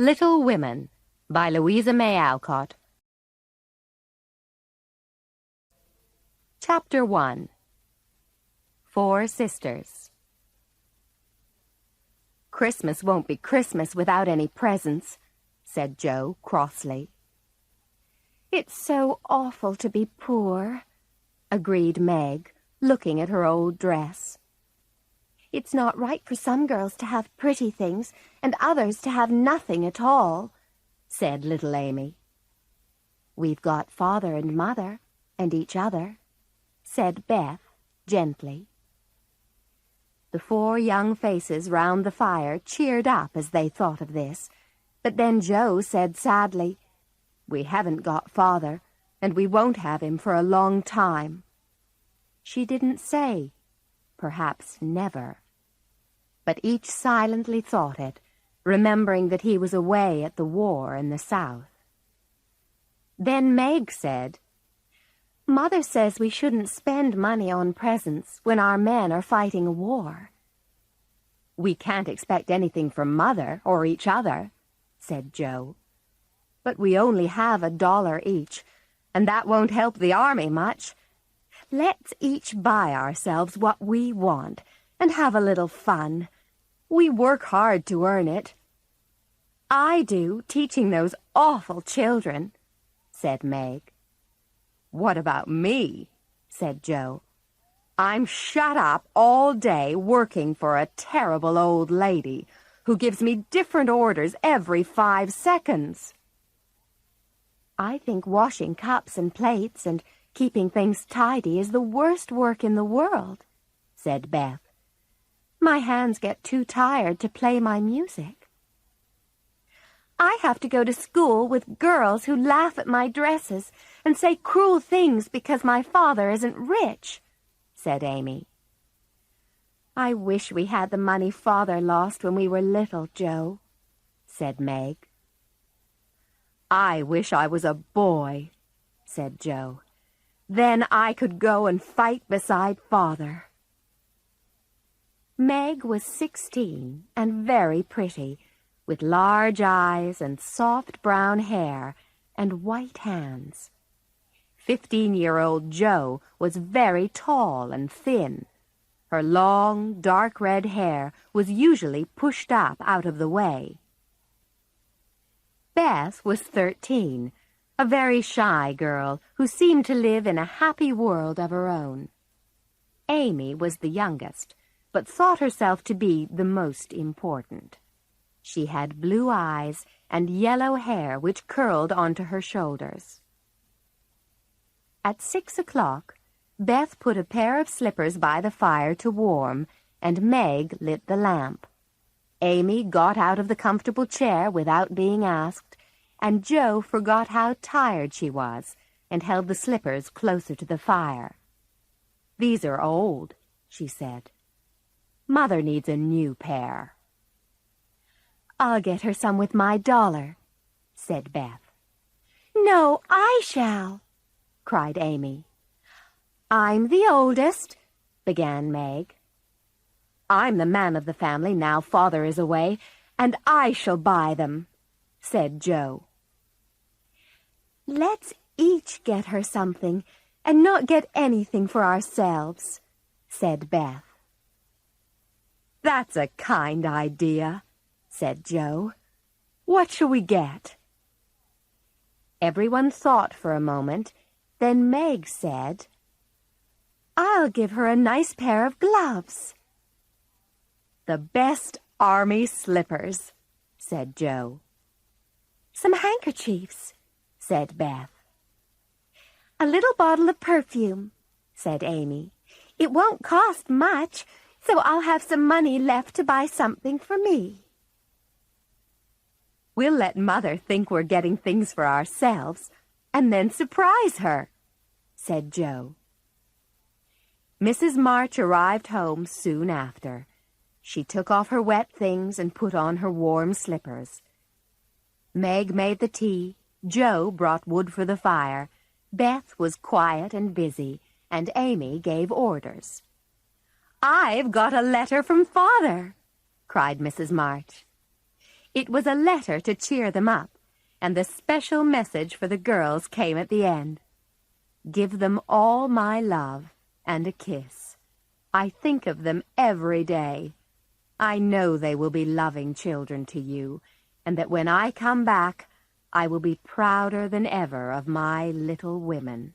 Little Women by Louisa May Alcott. Chapter 1. 4 Sisters. "Christmas won't be Christmas without any presents," said Jo crossly. "It's so awful to be poor," agreed Meg, looking at her old dress. "It's not right for some girls to have pretty things and others to have nothing at all," said little Amy. "We've got father and mother and each other," said Beth gently. The 4 young faces round the fire cheered up as they thought of this, but then Jo said sadly, "We haven't got father, and we won't have him for a long time." She didn't say, perhaps never, but each silently thought it, remembering that he was away at the war in the South. Then Meg said, "Mother says we shouldn't spend money on presents when our men are fighting a war." "We can't expect anything from Mother or each other," said Jo. "But we only have $1 each, and that won't help the army much. Let's each buy ourselves what we want and have a little fun. We work hard to earn it." "I do, teaching those awful children," said Meg. "What about me?" said Jo. "I'm shut up all day working for a terrible old lady who gives me different orders every 5 seconds. "I think washing cups and plates and keeping things tidy is the worst work in the world," said Beth. "My hands get too tired to play my music." "I have to go to school with girls who laugh at my dresses and say cruel things because my father isn't rich," said Amy. "I wish we had the money Father lost when we were little, Jo," said Meg. "I wish I was a boy," said Jo. "Then I could go and fight beside Father." Meg was 16 and very pretty, with large eyes and soft brown hair and white hands. 15-year-old Jo was very tall and thin. Her long, dark red hair was usually pushed up out of the way. Beth was 13, a very shy girl who seemed to live in a happy world of her own. Amy was the youngest, but thought herself to be the most important. She had blue eyes and yellow hair which curled onto her shoulders. At 6 o'clock, Beth put a pair of slippers by the fire to warm, and Meg lit the lamp. Amy got out of the comfortable chair without being asked, and Jo forgot how tired she was and held the slippers closer to the fire. "These are old," she said. "Mother needs a new pair." "I'll get her some with my $1, said Beth. "No, I shall," cried Amy. "I'm the oldest," began Meg. "I'm the man of the family now Father is away, and I shall buy them," said Jo. "Let's each get her something and not get anything for ourselves," said Beth. "That's a kind idea," said Jo. "What shall we get?" Everyone thought for a moment. Then Meg said, "I'll give her a nice pair of gloves." "The best army slippers," said Jo. "Some handkerchiefs," said Beth. "A little bottle of perfume," said Amy. "It won't cost much, so I'll have some money left to buy something for me." "We'll let Mother think we're getting things for ourselves, and then surprise her," said Jo. Mrs. March arrived home soon after. She took off her wet things and put on her warm slippers. Meg made the tea, Jo brought wood for the fire, Beth was quiet and busy, and Amy gave orders. "I've got a letter from Father," cried Mrs. March. It was a letter to cheer them up, and the special message for the girls came at the end. Give them all my love and a kiss. I think of them every day. I know they will be loving children to you, and that when I come back, I will be prouder than ever of my little women.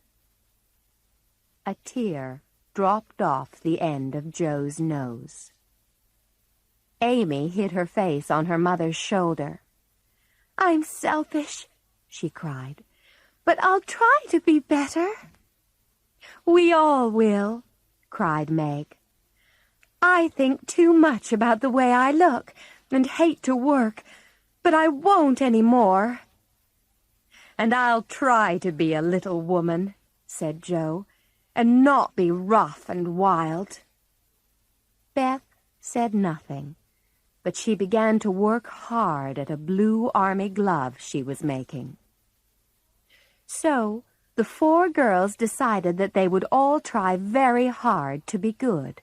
A tear dropped off the end of Joe's nose. Amy hid her face on her mother's shoulder. "I'm selfish," she cried, "but I'll try to be better." "We all will," cried Meg. "I think too much about the way I look and hate to work, but I won't any more." "And I'll try to be a little woman," said Joe, "and not be rough and wild." Beth said nothing, but she began to work hard at a blue army glove she was making. So the 4 girls decided that they would all try very hard to be good.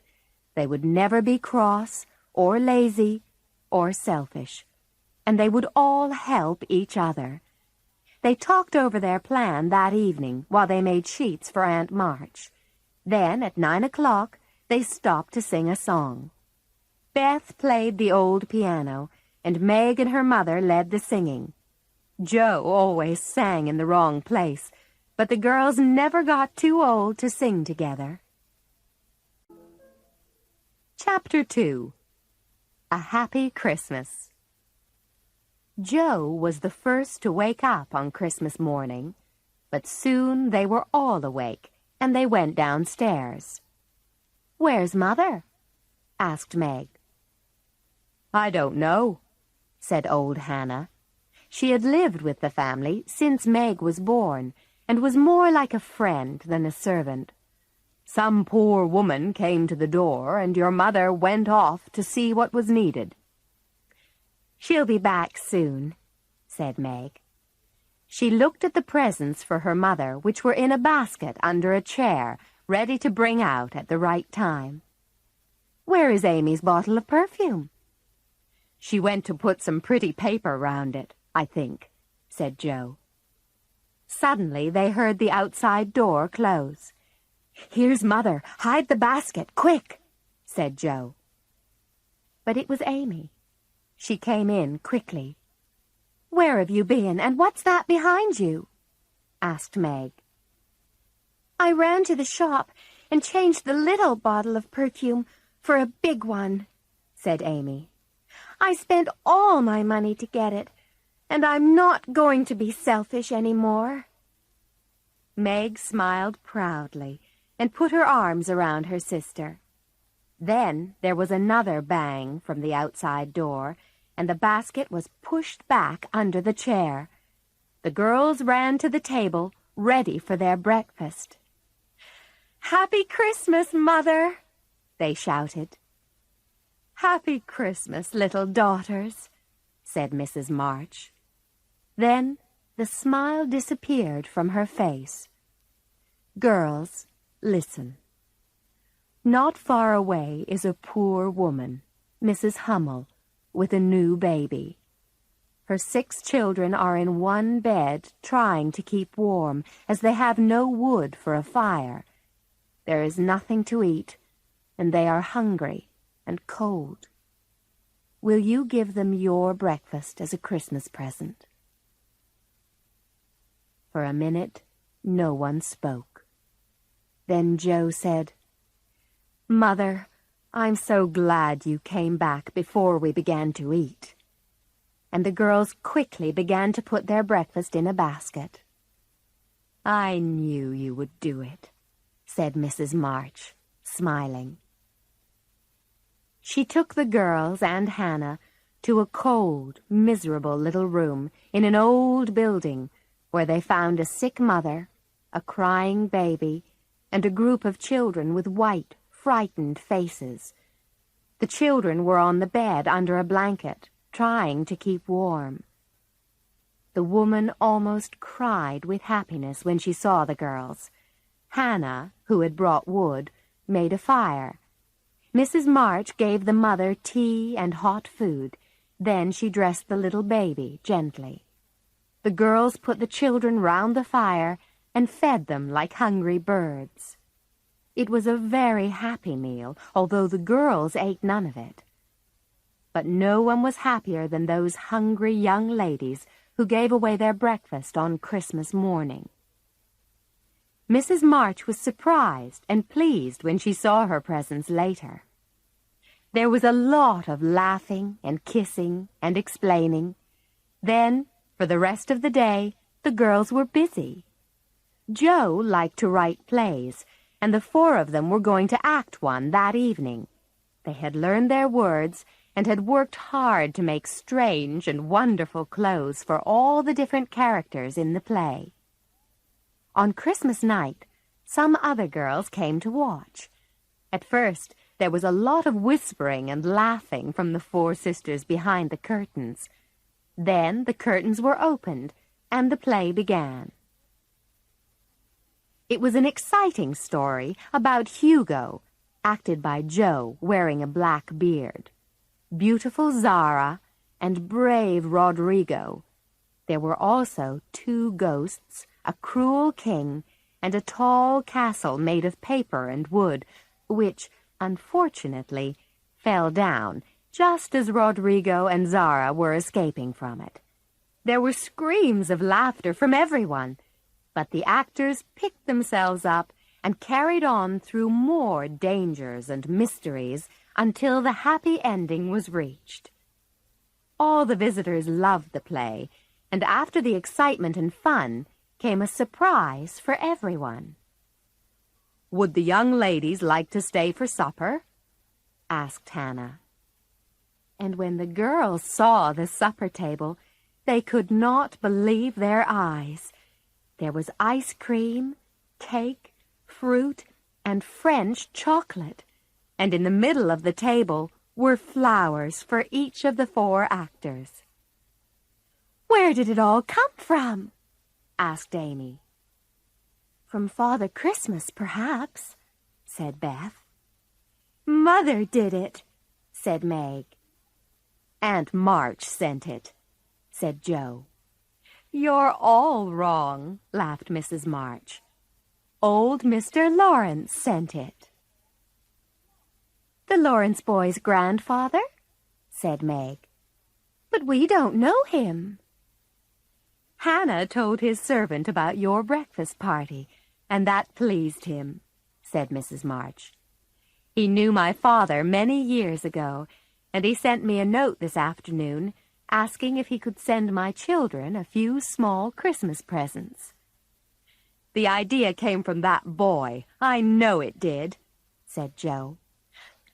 They would never be cross or lazy or selfish, and they would all help each other. They talked over their plan that evening while they made sheets for Aunt March. Then, at 9 o'clock, they stopped to sing a song. Beth played the old piano, and Meg and her mother led the singing. Joe always sang in the wrong place, but the girls never got too old to sing together. Chapter 2. A Happy Christmas. Joe was the first to wake up on Christmas morning, but soon they were all awake, and they went downstairs. "Where's Mother?" asked Meg. "I don't know," said old Hannah. She had lived with the family since Meg was born, and was more like a friend than a servant. "Some poor woman came to the door, and your mother went off to see what was needed." "She'll be back soon," said Meg. She looked at the presents for her mother, which were in a basket under a chair, ready to bring out at the right time. "Where is Amy's bottle of perfume?" "She went to put some pretty paper round it, I think," said Joe. Suddenly they heard the outside door close. "Here's Mother. Hide the basket, quick," said Joe. But it was Amy. She came in quickly. "Where have you been, and what's that behind you?" asked Meg. "I ran to the shop and changed the little bottle of perfume for a big one," said Amy. "I spent all my money to get it, and I'm not going to be selfish any more." Meg smiled proudly and put her arms around her sister. Then there was another bang from the outside door, and the basket was pushed back under the chair. The girls ran to the table, ready for their breakfast. "Happy Christmas, Mother!" they shouted. "Happy Christmas, little daughters," said Mrs. March. Then the smile disappeared from her face. "Girls, listen. Not far away is a poor woman, Mrs. Hummel, with a new baby. Her 6 children are in one bed trying to keep warm, as they have no wood for a fire. There is nothing to eat, and they are hungry and cold. Will you give them your breakfast as a Christmas present?" For a minute, no one spoke. Then Joe said, "Mother, I'm so glad you came back before we began to eat." And the girls quickly began to put their breakfast in a basket. "I knew you would do it," said Mrs. March, smiling. She took the girls and Hannah to a cold, miserable little room in an old building where they found a sick mother, a crying baby, and a group of children with white, frightened faces. The children were on the bed under a blanket, trying to keep warm. The woman almost cried with happiness when she saw the girls. Hannah, who had brought wood, made a fire. Mrs. March gave the mother tea and hot food, Then she dressed the little baby gently. The girls put the children round the fire and fed them like hungry birds. It was a very happy meal, although the girls ate none of it. But no one was happier than those hungry young ladies who gave away their breakfast on Christmas morning. Mrs. March was surprised and pleased when she saw her presents later. There was a lot of laughing and kissing and explaining. Then, for the rest of the day, the girls were busy. Joe liked to write plays, and the four of them were going to act one that evening. They had learned their words and had worked hard to make strange and wonderful clothes for all the different characters in the play. On Christmas night, some other girls came to watch. At first, there was a lot of whispering and laughing from the four sisters behind the curtains. Then the curtains were opened, and the play began. It was an exciting story about Hugo, acted by Joe, wearing a black beard, beautiful Zara, and brave Rodrigo. There were also 2 ghosts, a cruel king, and a tall castle made of paper and wood, which, unfortunately, fell down just as Rodrigo and Zara were escaping from it. There were screams of laughter from everyone, but the actors picked themselves up and carried on through more dangers and mysteries until the happy ending was reached. All the visitors loved the play, and after the excitement and fun came a surprise for everyone. "Would the young ladies like to stay for supper?" asked Hannah. And when the girls saw the supper table, they could not believe their eyes. There was ice cream, cake, fruit, and French chocolate, and in the middle of the table were flowers for each of the 4 actors. "Where did it all come from?" asked Amy. "From Father Christmas, perhaps," said Beth. "Mother did it," said Meg. "Aunt March sent it," said Joe. "You're all wrong," laughed Mrs. March. "Old Mr. Lawrence sent it." "The Lawrence boy's grandfather?" said Meg. "But we don't know him." "Hannah told his servant about your breakfast party, and that pleased him," said Mrs. March. "He knew my father many years ago, and he sent me a note this afternoon asking if he could send my children a few small Christmas presents." "The idea came from that boy. I know it did," said Joe.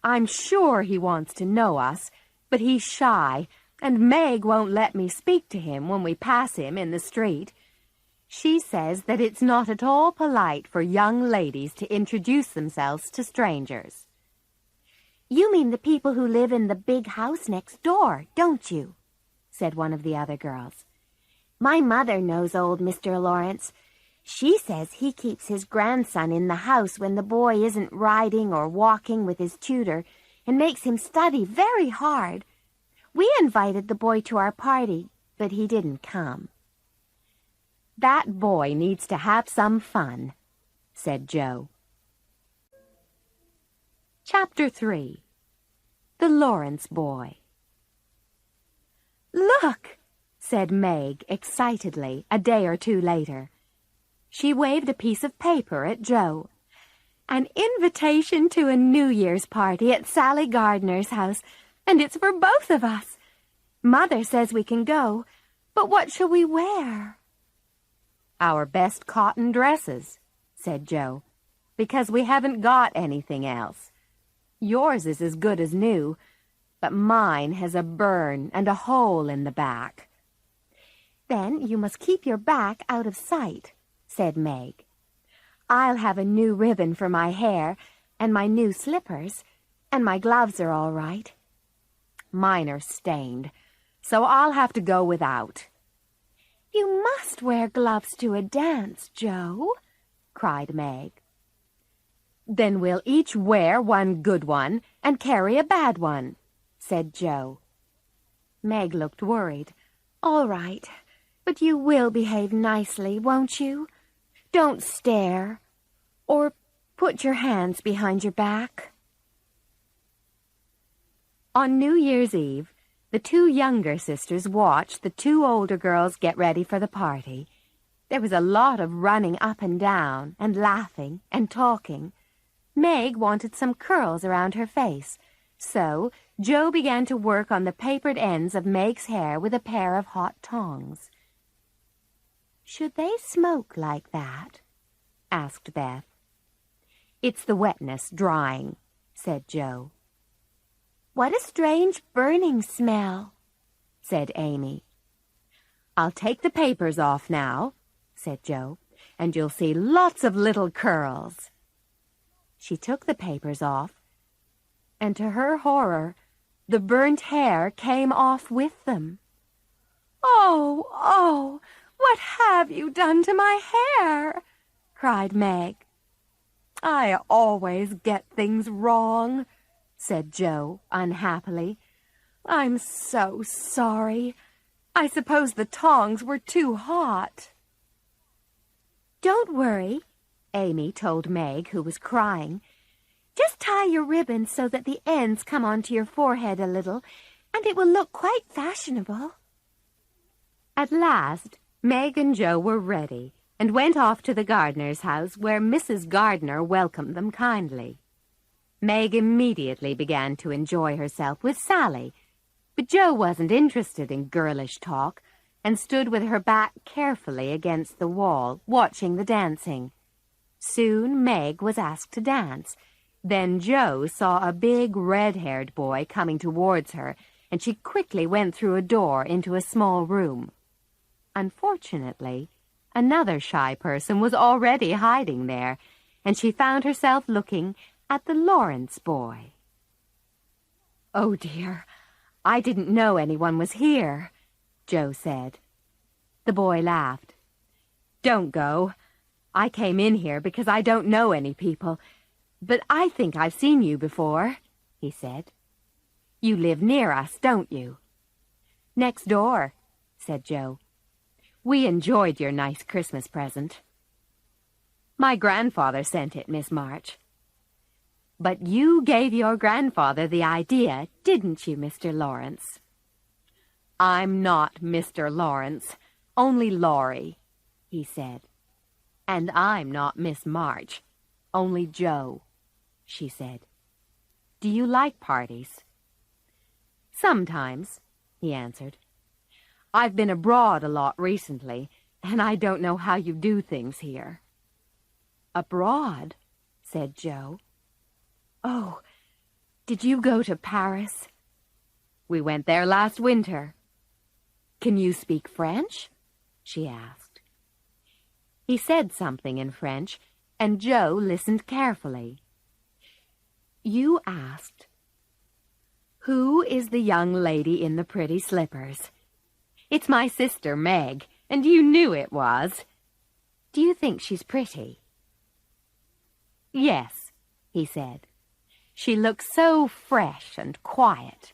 "I'm sure he wants to know us, but he's shy, and Meg won't let me speak to him when we pass him in the street. She says that it's not at all polite for young ladies to introduce themselves to strangers." "You mean the people who live in the big house next door, don't you?" said one of the other girls. "My mother knows old Mr. Lawrence. She says he keeps his grandson in the house when the boy isn't riding or walking with his tutor, and makes him study very hard. We invited the boy to our party, but he didn't come." "That boy needs to have some fun," said Joe. Chapter 3. The Lawrence Boy. "Look," said Meg excitedly a day or 2 later. She waved a piece of paper at Joe. "An invitation to a New Year's party at Sally Gardner's house, and it's for both of us. Mother says we can go, but what shall we wear?" "Our best cotton dresses," said Joe, "because we haven't got anything else. Yours is as good as new, but mine has a burn and a hole in the back." "Then you must keep your back out of sight," said Meg. "I'll have a new ribbon for my hair, and my new slippers, and my gloves are all right." "Mine are stained, so I'll have to go without." "You must wear gloves to a dance, Joe," cried Meg. "Then we'll each wear one good one and carry a bad one," said Joe. Meg looked worried. "All right, but you will behave nicely, won't you? Don't stare, or put your hands behind your back." On New Year's Eve, the two younger sisters watched the two older girls get ready for the party. There was a lot of running up and down, and laughing, and talking. Meg wanted some curls around her face, so Jo began to work on the papered ends of Meg's hair with a pair of hot tongs. "Should they smoke like that?" asked Beth. "It's the wetness drying," said Jo. "What a strange burning smell," said Amy. "I'll take the papers off now," said Jo, "and you'll see lots of little curls." She took the papers off, and to her horror, the burnt hair came off with them. "Oh, oh, what have you done to my hair?" cried Meg. "I always get things wrong," said Jo unhappily. "I'm so sorry. I suppose the tongs were too hot." "Don't worry," Amy told Meg, who was crying. "Just tie your ribbon so that the ends come onto your forehead a little, and it will look quite fashionable." At last, Meg and Jo were ready and went off to the gardener's house, where Mrs. Gardner welcomed them kindly. Meg immediately began to enjoy herself with Sally, but Jo wasn't interested in girlish talk and stood with her back carefully against the wall, watching the dancing. Soon Meg was asked to dance. Then Jo saw a big red-haired boy coming towards her, and she quickly went through a door into a small room. Unfortunately, another shy person was already hiding there, and she found herself looking at the Lawrence boy. "Oh, dear, I didn't know anyone was here," Jo said. The boy laughed. "Don't go. I came in here because I don't know any people, but I think I've seen you before," he said. "You live near us, don't you?" "Next door," said Jo. "We enjoyed your nice Christmas present." "My grandfather sent it, Miss March." "But you gave your grandfather the idea, didn't you, Mr. Lawrence?" "I'm not Mr. Lawrence, only Laurie," he said. "And I'm not Miss March, only Jo," she said. "Do you like parties?" "Sometimes," he answered. "I've been abroad a lot recently, and I don't know how you do things here." "Abroad?" said Jo. "Oh, did you go to Paris?" "We went there last winter." "Can you speak French?" she asked. He said something in French, and Jo listened carefully. "You asked, 'Who is the young lady in the pretty slippers?' It's my sister, Meg, and you knew it was. Do you think she's pretty?" "Yes," he said. "She looks so fresh and quiet."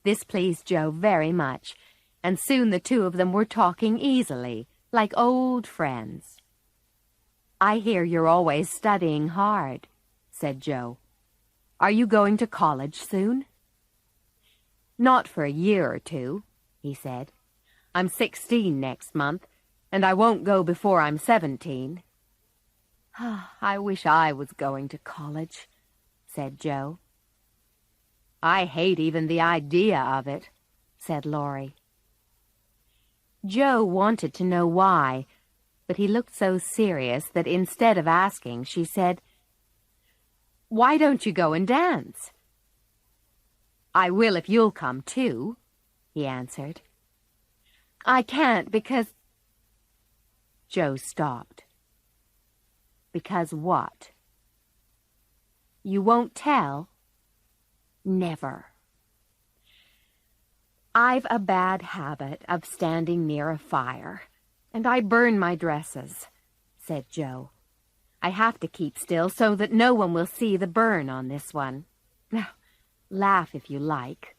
This pleased Jo very much, and soon the two of them were talking easily, like old friends. "I hear you're always studying hard," said Jo. "Are you going to college soon?" "Not for a year or two," he said. "I'm 16 next month, and I won't go before I'm 17. "I wish I was going to college," said Jo. "I hate even the idea of it," said Laurie. Jo wanted to know why, but he looked so serious that instead of asking, she said, "Why don't you go and dance?" "I will if you'll come too," he answered. "I can't because—" Jo stopped. "Because what?" "You won't tell?" "Never." "I've a bad habit of standing near a fire, and I burn my dresses," said Jo. "I have to keep still so that no one will see the burn on this one. Now, laugh if you like."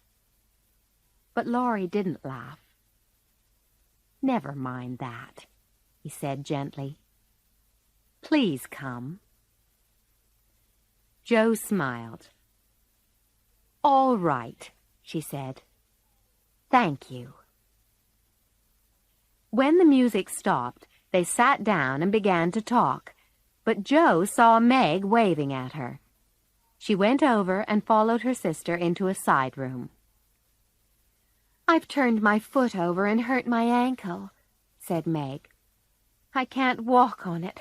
But Laurie didn't laugh. "Never mind that," he said gently. "Please come." Jo smiled. "All right," she said. "Thank you." When the music stopped, they sat down and began to talk, but Jo saw Meg waving at her. She went over and followed her sister into a side room. "I've turned my foot over and hurt my ankle," said Meg. "I can't walk on it,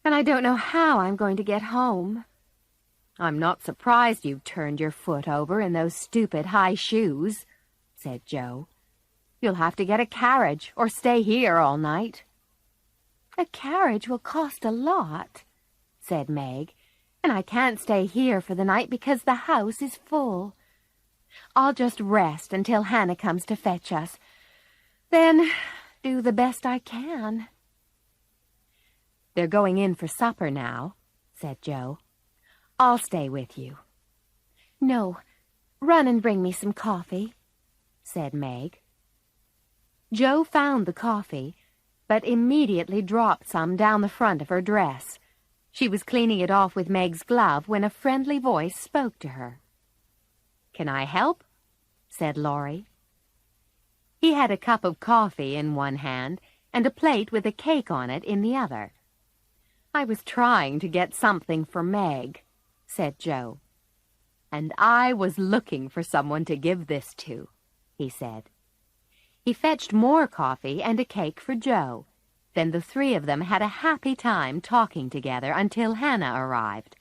and I don't know how I'm going to get home." "I'm not surprised you turned your foot over in those stupid high shoes," said Jo. "You'll have to get a carriage or stay here all night." "A carriage will cost a lot," said Meg, "and I can't stay here for the night because the house is full. I'll just rest until Hannah comes to fetch us. Then do the best I can." "They're going in for supper now," said Jo. "I'll stay with you." "No, run and bring me some coffee," said Meg. Jo found the coffee, but immediately dropped some down the front of her dress. She was cleaning it off with Meg's glove when a friendly voice spoke to her. "Can I help?" said Laurie. He had a cup of coffee in one hand and a plate with a cake on it in the other. "I was trying to get something for Meg," said Jo. "And I was looking for someone to give this to," he said. He fetched more coffee and a cake for Jo. Then the three of them had a happy time talking together until Hannah arrived.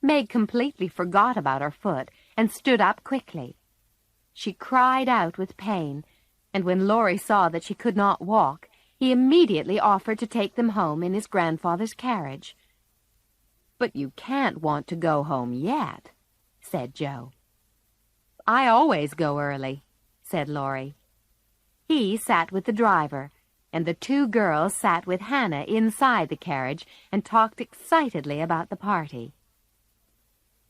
Meg completely forgot about her foot and stood up quickly. She cried out with pain, and when Laurie saw that she could not walk, he immediately offered to take them home in his grandfather's carriage. "But you can't want to go home yet," said Jo. "I always go early," said Laurie. He sat with the driver, and the two girls sat with Hannah inside the carriage and talked excitedly about the party.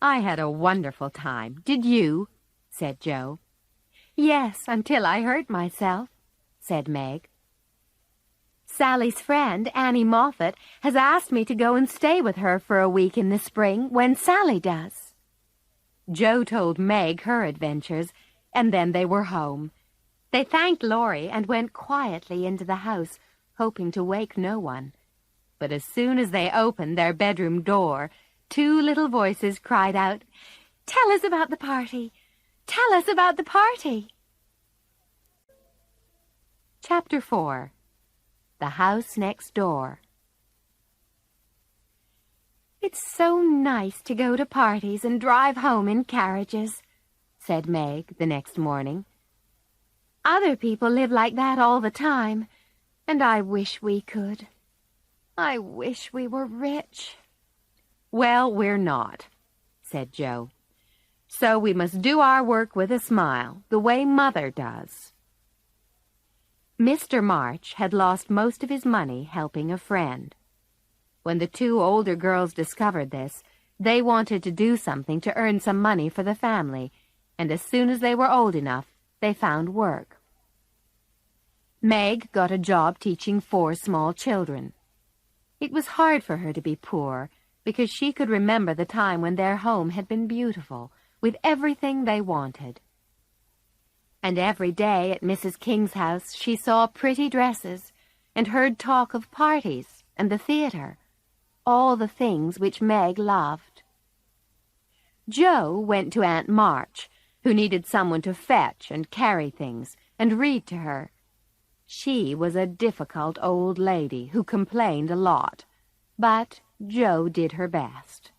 "I had a wonderful time. Did you?" said Jo. "Yes, until I hurt myself," said Meg. "Sally's friend, Annie Moffat, has asked me to go and stay with her for a week in the spring when Sally does." Jo told Meg her adventures, and then they were home. They thanked Laurie and went quietly into the house, hoping to wake no one. But as soon as they opened their bedroom door, two little voices cried out, "Tell us about the party! Tell us about the party!" Chapter 4. The House Next Door. "It's so nice to go to parties and drive home in carriages," said Meg the next morning. "Other people live like that all the time, and I wish we could. I wish we were rich." "Well, we're not," said Jo. "So we must do our work with a smile, the way Mother does." Mr. March had lost most of his money helping a friend. When the two older girls discovered this, they wanted to do something to earn some money for the family, and as soon as they were old enough, they found work. Meg got a job teaching 4 small children. It was hard for her to be poor, because she could remember the time when their home had been beautiful, with everything they wanted. And every day at Mrs. King's house she saw pretty dresses, and heard talk of parties and the theater, all the things which Meg loved. Jo went to Aunt March, who needed someone to fetch and carry things, and read to her. She was a difficult old lady who complained a lot, but Jo did her best.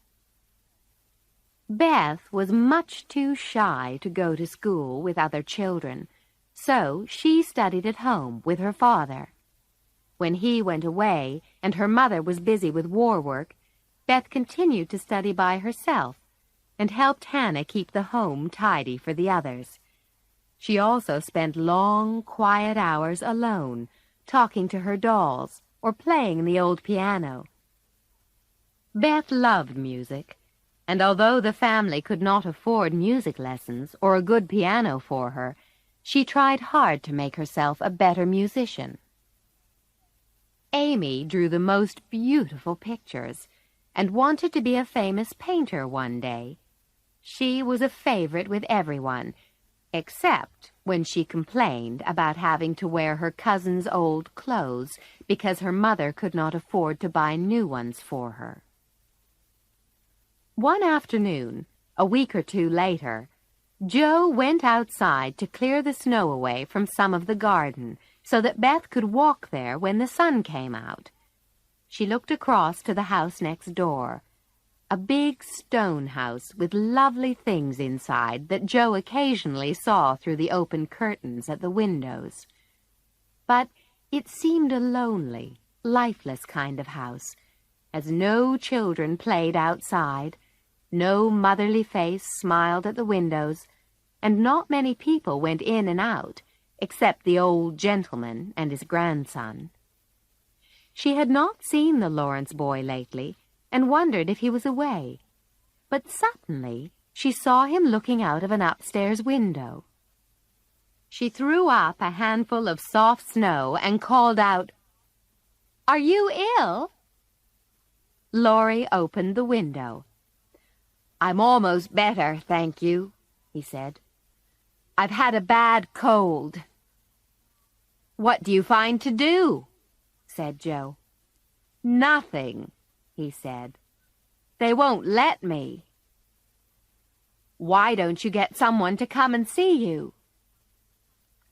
Beth was much too shy to go to school with other children, so she studied at home with her father. When he went away and her mother was busy with war work, Beth continued to study by herself and helped Hannah keep the home tidy for the others. She also spent long, quiet hours alone, talking to her dolls or playing the old piano. Beth loved music, and although the family could not afford music lessons or a good piano for her, She tried hard to make herself a better musician. Amy drew the most beautiful pictures and wanted to be a famous painter one day. She was a favorite with everyone, except when she complained about having to wear her cousin's old clothes because her mother could not afford to buy new ones for her. One afternoon, a week or two later, Joe went outside to clear the snow away from some of the garden so that Beth could walk there when the sun came out. She looked across to the house next door, a big stone house with lovely things inside that Joe occasionally saw through the open curtains at the windows. But it seemed a lonely, lifeless kind of house, as no children played outside, no motherly face smiled at the windows, and not many people went in and out, except the old gentleman and his grandson. She had not seen the Lawrence boy lately, and wondered if he was away. But suddenly she saw him looking out of an upstairs window. She threw up a handful of soft snow and called out, "Are you ill?" Laurie opened the window. "I'm almost better, thank you," he said. "I've had a bad cold." "What do you find to do?" said Joe. "Nothing," he said. "They won't let me." "Why don't you get someone to come and see you?"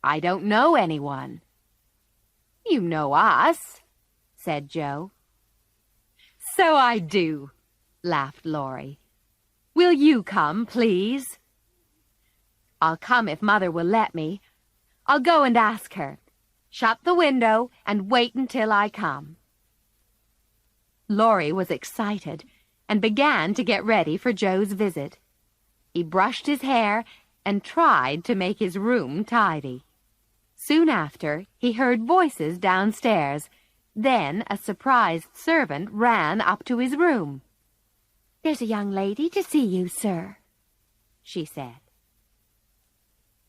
"I don't know anyone." "You know us," said Joe. "So I do," laughed Laurie. "Will you come, please?" "I'll come if Mother will let me. I'll go and ask her. Shut the window and wait until I come." Laurie was excited and began to get ready for Joe's visit. He brushed his hair and tried to make his room tidy. Soon after, he heard voices downstairs. Then a surprised servant ran up to his room. "There's a young lady to see you, sir," she said.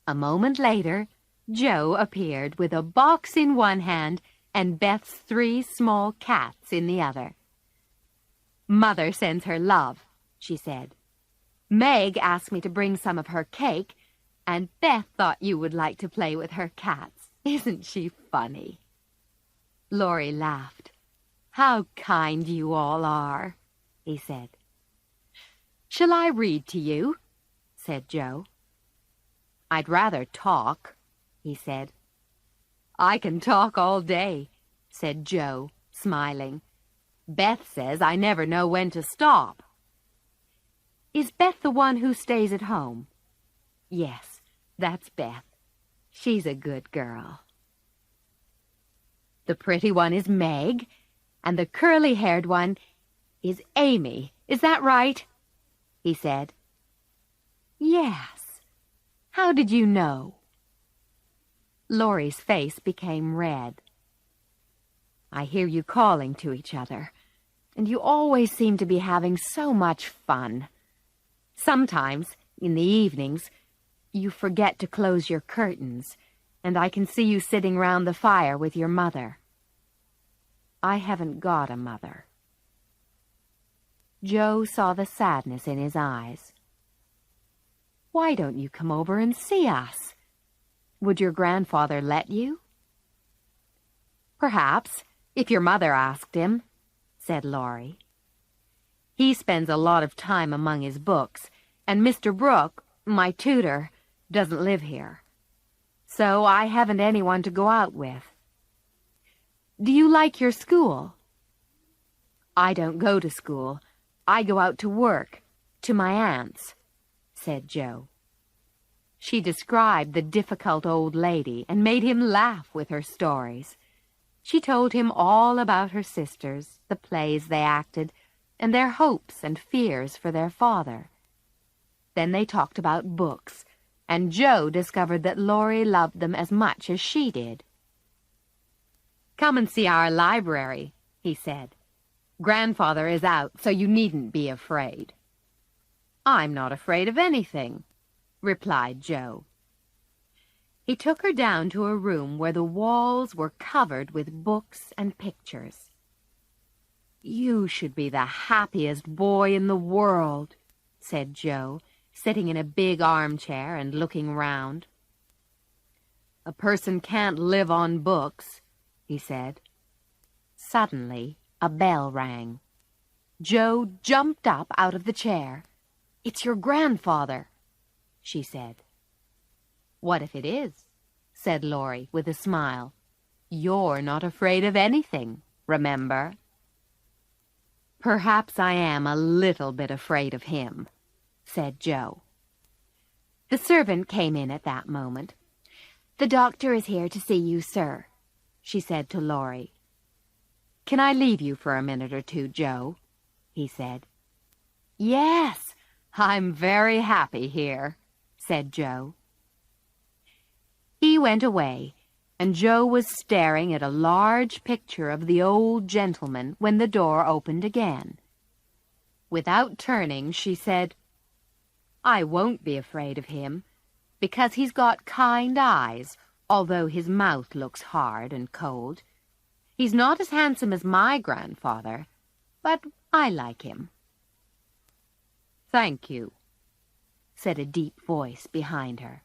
A moment later, Joe appeared with a box in one hand and Beth's 3 small cats in the other. "Mother sends her love," she said. "Meg asked me to bring some of her cake, and Beth thought you would like to play with her cats. Isn't she funny?" Laurie laughed. "How kind you all are," he said. "Shall I read to you?" said Joe. "I'd rather talk," he said. "I can talk all day," said Joe, smiling. "Beth says I never know when to stop." "Is Beth the one who stays at home?" "Yes, that's Beth. She's a good girl." "The pretty one is Meg, and the curly-haired one is Amy. Is that right?" he said. "Yes. How did you know?" Laurie's face became red. "I hear you calling to each other, and you always seem to be having so much fun. Sometimes, in the evenings, you forget to close your curtains, and I can see you sitting round the fire with your mother. I haven't got a mother." Joe saw the sadness in his eyes. "Why don't you come over and see us? Would your grandfather let you?" "Perhaps, if your mother asked him," said Laurie. "He spends a lot of time among his books, and Mr. Brooke, my tutor, doesn't live here. So I haven't anyone to go out with." "Do you like your school?" "I don't go to school. I go out to work, to my aunt's," said Joe. She described the difficult old lady and made him laugh with her stories. She told him all about her sisters, the plays they acted, and their hopes and fears for their father. Then they talked about books, and Joe discovered that Laurie loved them as much as she did. "Come and see our library," he said. "Grandfather is out, so you needn't be afraid." "I'm not afraid of anything," replied Joe. He took her down to a room where the walls were covered with books and pictures. "You should be the happiest boy in the world," said Joe, sitting in a big armchair and looking round. "A person can't live on books," he said. Suddenly, a bell rang. Joe jumped up out of the chair. "It's your grandfather," she said. "What if it is?" said Laurie with a smile. "You're not afraid of anything, remember." "Perhaps I am a little bit afraid of him," said Joe. The servant came in at that moment. "The doctor is here to see you, sir," she said to Laurie. "Can I leave you for a minute or two, Joe?" he said. "Yes, I'm very happy here," said Joe. He went away, and Joe was staring at a large picture of the old gentleman when the door opened again. Without turning, she said, "I won't be afraid of him, because he's got kind eyes, although his mouth looks hard and cold. He's not as handsome as my grandfather, but I like him." "Thank you," said a deep voice behind her.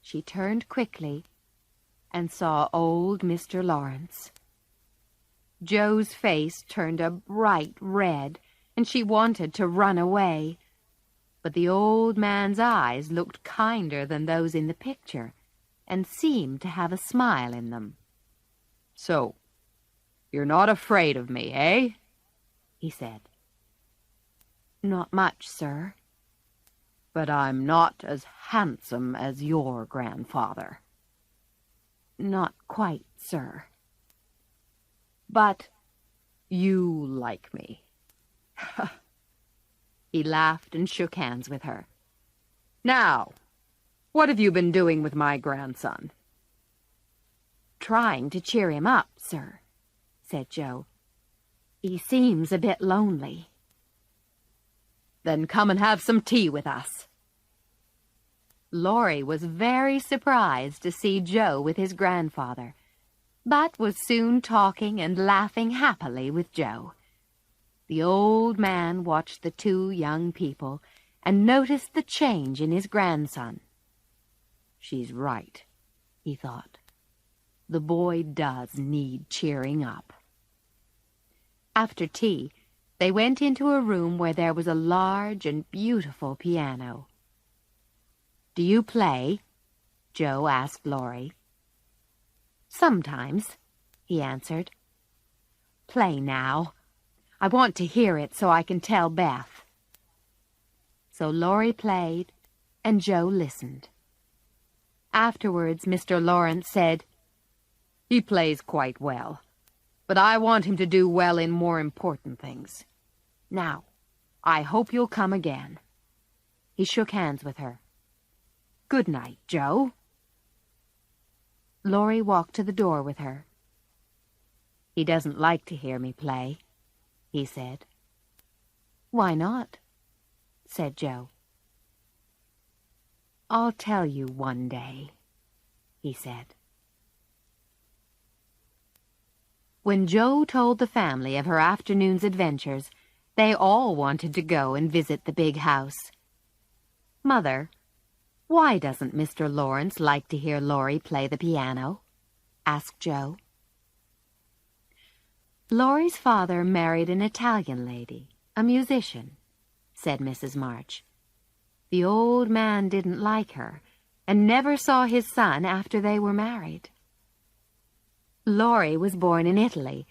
She turned quickly and saw old Mr. Lawrence. Joe's face turned a bright red, and she wanted to run away. But the old man's eyes looked kinder than those in the picture, and seemed to have a smile in them. "So, you're not afraid of me, eh?" he said. "Not much, sir." "But I'm not as handsome as your grandfather." "Not quite, sir." "But you like me." He laughed and shook hands with her. "Now, what have you been doing with my grandson?" "Trying to cheer him up, sir," said Joe. "He seems a bit lonely." "Then come and have some tea with us." Laurie was very surprised to see Joe with his grandfather, but was soon talking and laughing happily with Joe. The old man watched the two young people and noticed the change in his grandson. "She's right," he thought. "The boy does need cheering up." After tea, they went into a room where there was a large and beautiful piano. "Do you play?" Joe asked Laurie. "Sometimes," he answered. "Play now. I want to hear it so I can tell Beth." So Laurie played, and Joe listened. Afterwards, Mr. Lawrence said, "He plays quite well, but I want him to do well in more important things. Now, I hope you'll come again." He shook hands with her. "Good night, Joe." Laurie walked to the door with her. "He doesn't like to hear me play," he said. "Why not?" said Joe. "I'll tell you one day," he said. When Joe told the family of her afternoon's adventures, they all wanted to go and visit the big house. "Mother, why doesn't Mr. Lawrence like to hear Laurie play the piano?" asked Joe. "Laurie's father married an Italian lady, a musician," said Mrs. March. "The old man didn't like her, and never saw his son after they were married. Laurie was born in Italy,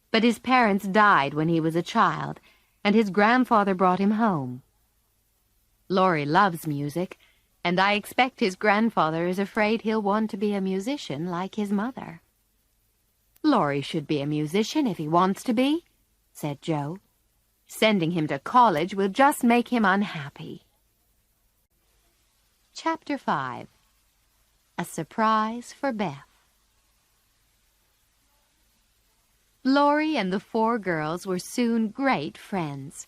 but his parents died when he was a child, and his grandfather brought him home. Laurie loves music, and I expect his grandfather is afraid he'll want to be a musician like his mother." "Laurie should be a musician if he wants to be," said Joe. "Sending him to college will just make him unhappy." Chapter 5. A Surprise for Beth. Laurie and the 4 girls were soon great friends.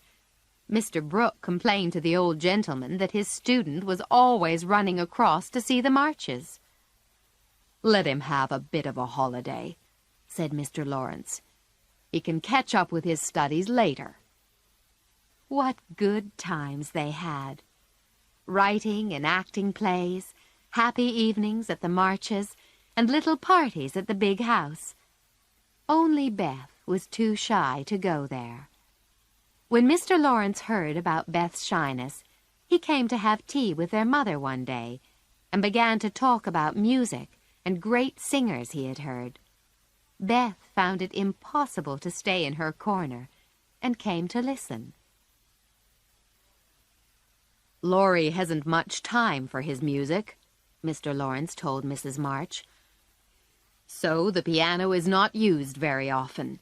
Mr. Brooke complained to the old gentleman that his student was always running across to see the marches. Let him have a bit of a holiday," said Mr. Lawrence. "He can catch up with his studies later." What good times they had! Writing and acting plays, happy evenings at the Marches, and little parties at the big house. Only Beth was too shy to go there. When Mr. Lawrence heard about Beth's shyness, he came to have tea with their mother one day and began to talk about music and great singers he had heard. Beth found it impossible to stay in her corner and came to listen. "Laurie hasn't much time for his music," Mr. Lawrence told Mrs. March. "So the piano is not used very often.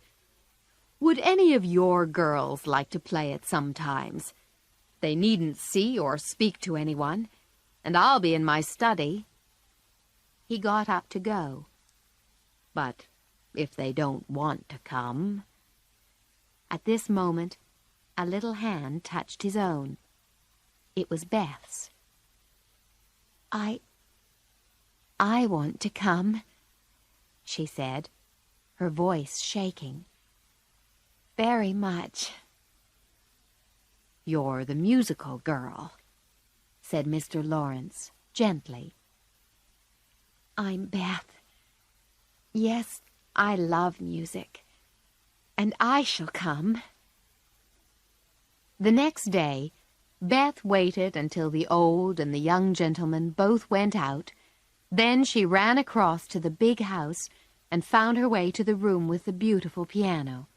Would any of your girls like to play it sometimes? They needn't see or speak to anyone, and I'll be in my study." He got up to go. "But if they don't want to come—" At this moment, a little hand touched his own. It was Beth's. I want to come," she said, her voice shaking. "Very much." "You're the musical girl," said Mr. Lawrence gently. "I'm Beth. Yes, I love music, and I shall come." The next day, Beth waited until the old and the young gentleman both went out. Then she ran across to the big house and found her way to the room with the beautiful piano.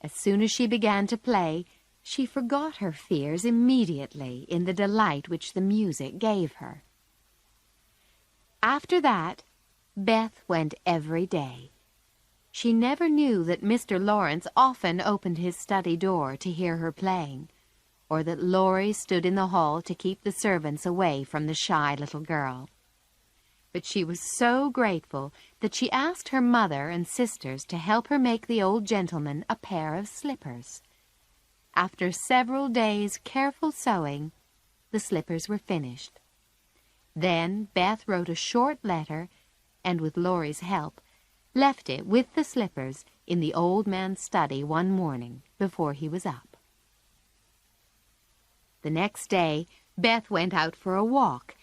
As soon as she began to play, she forgot her fears immediately in the delight which the music gave her. After that, Beth went every day. She never knew that Mr. Lawrence often opened his study door to hear her playing, or that Laurie stood in the hall to keep the servants away from the shy little girl. But she was so grateful that she asked her mother and sisters to help her make the old gentleman a pair of slippers. After several days' careful sewing, the slippers were finished. Then Beth wrote a short letter, and with Laurie's help, left it with the slippers in the old man's study one morning before he was up. The next day, Beth went out for a walk,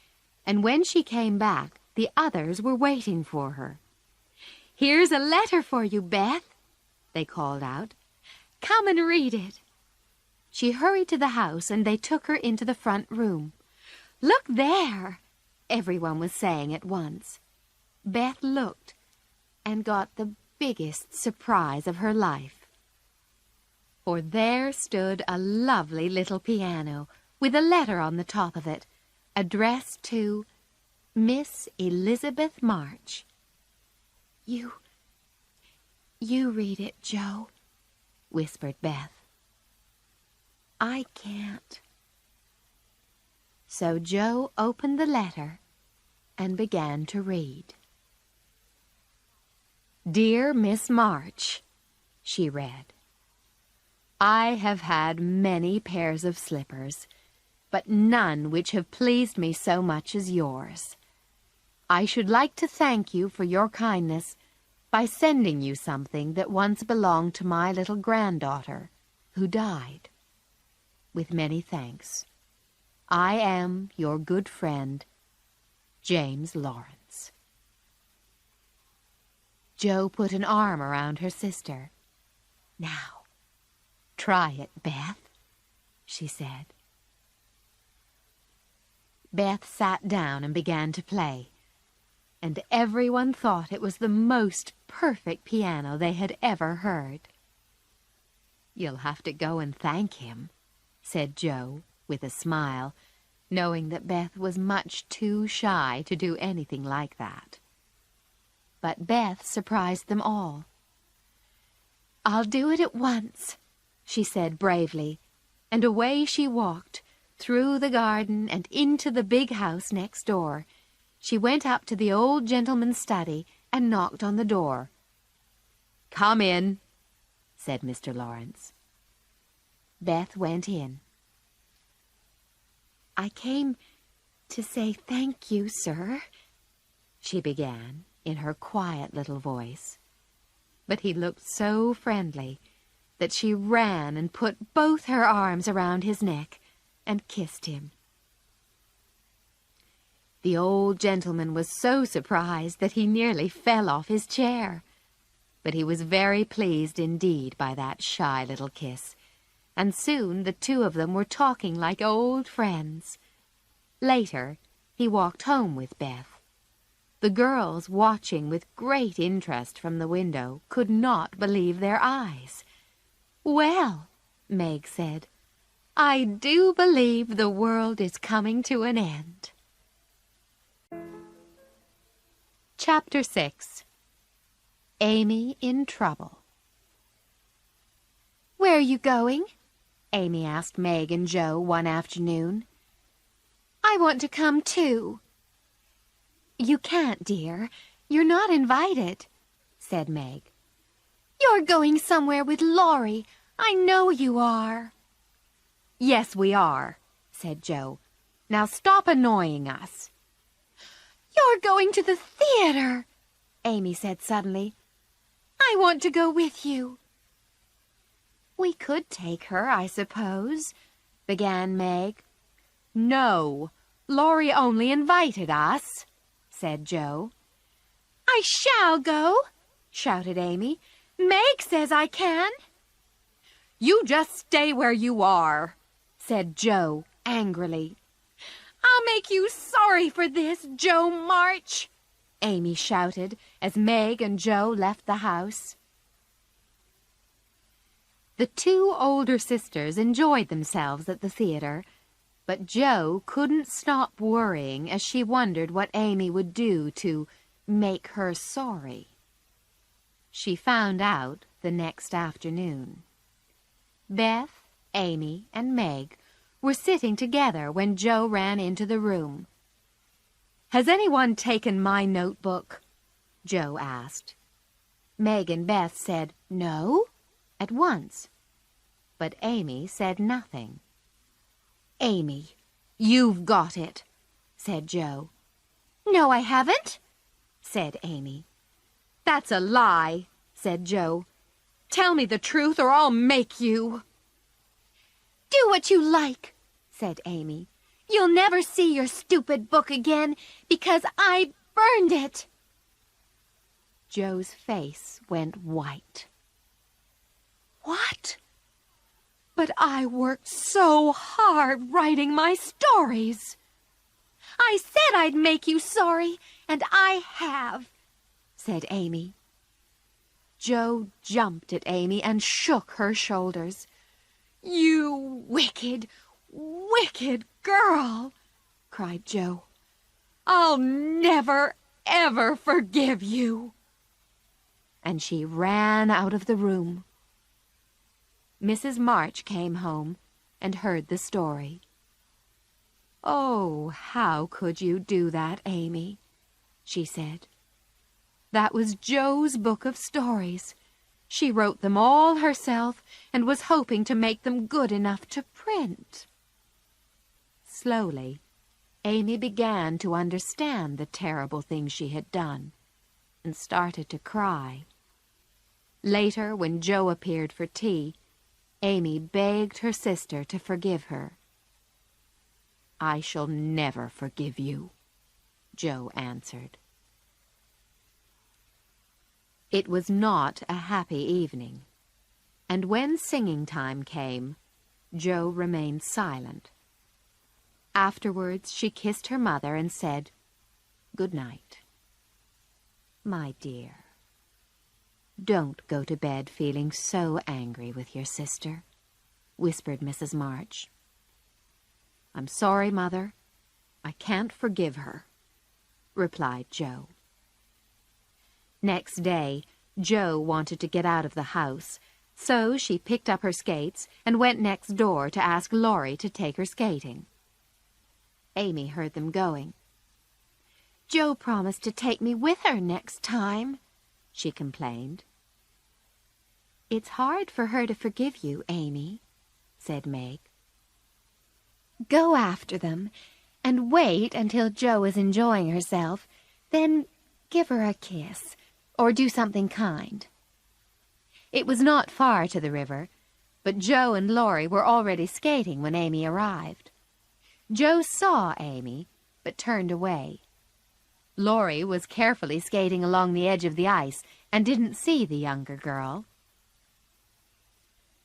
and when she came back, the others were waiting for her. "Here's a letter for you, Beth," they called out. "Come and read it." She hurried to the house, and they took her into the front room. "Look there," everyone was saying at once. Beth looked and got the biggest surprise of her life. For there stood a lovely little piano with a letter on the top of it, addressed to Miss Elizabeth March. You read it, Joe," whispered Beth. "I can't." So Joe opened the letter and began to read. "Dear Miss March," she read, "I have had many pairs of slippers, but none which have pleased me so much as yours. I should like to thank you for your kindness by sending you something that once belonged to my little granddaughter, who died. With many thanks, I am your good friend, James Lawrence." Joe put an arm around her sister. "Now, try it, Beth," she said. Beth sat down and began to play, and everyone thought it was the most perfect piano they had ever heard. "You'll have to go and thank him," said Joe, with a smile, knowing that Beth was much too shy to do anything like that. But Beth surprised them all. "I'll do it at once," she said bravely, and away she walked, through the garden and into the big house next door. She went up to the old gentleman's study and knocked on the door. "Come in," said Mr. Lawrence. Beth went in. "I came to say thank you, sir," she began. in her quiet little voice. But he looked so friendly that she ran and put both her arms around his neck and kissed him. The old gentleman was so surprised that he nearly fell off his chair. But he was very pleased indeed by that shy little kiss, and soon the two of them were talking like old friends. Later, he walked home with Beth. The girls, watching with great interest from the window, could not believe their eyes. "Well," Meg said, "I do believe the world is coming to an end." Chapter 6. Amy in Trouble. "Where are you going?" Amy asked Meg and Joe one afternoon. "I want to come too." "You can't, dear. You're not invited," said Meg. "You're going somewhere with Laurie. I know you are." "Yes, we are," said Joe. "Now stop annoying us." "You're going to the theater," Amy said suddenly. "I want to go with you." "We could take her, I suppose," began Meg. "No, Laurie only invited us," said Joe. "I shall go," shouted Amy. "Meg says I can." "You just stay where you are," said Joe angrily. "I'll make you sorry for this, Joe March," Amy shouted as Meg and Joe left the house. The two older sisters enjoyed themselves at the theater, but Joe couldn't stop worrying as she wondered what Amy would do to make her sorry. She found out the next afternoon. Beth, Amy, and Meg were sitting together when Joe ran into the room. "Has anyone taken my notebook?" Joe asked. Meg and Beth said no at once, but Amy said nothing. "Amy, you've got it," said Joe. "No, I haven't," said Amy. "That's a lie," said Joe. "Tell me the truth or I'll make you." "Do what you like," said Amy. "You'll never see your stupid book again because I burned it." Joe's face went white. "What?" "But I worked so hard writing my stories." "I said I'd make you sorry, and I have," said Amy. Joe jumped at Amy and shook her shoulders. "You wicked, wicked girl," cried Joe. "I'll never, ever forgive you." And she ran out of the room. Mrs. March came home and heard the story. "Oh, how could you do that, Amy?" she said. "That was Joe's book of stories. She wrote them all herself and was hoping to make them good enough to print." Slowly, Amy began to understand the terrible thing she had done and started to cry. Later, when Joe appeared for tea, Amy begged her sister to forgive her. "I shall never forgive you," Joe answered. It was not a happy evening, and when singing time came, Joe remained silent. Afterwards, she kissed her mother and said, "Good night." "My dear, don't go to bed feeling so angry with your sister," whispered Mrs. March. "I'm sorry, Mother. I can't forgive her," replied Joe. Next day, Joe wanted to get out of the house, so she picked up her skates and went next door to ask Laurie to take her skating. Amy heard them going. "Joe promised to take me with her next time," she complained. "It's hard for her to forgive you, Amy," said Meg. "Go after them, and wait until Joe is enjoying herself. Then Give her a kiss, or do something kind. It was not far to the river, but Joe and Laurie were already skating when Amy arrived. Joe saw Amy, but turned away. Laurie was carefully skating along the edge of the ice and didn't see the younger girl.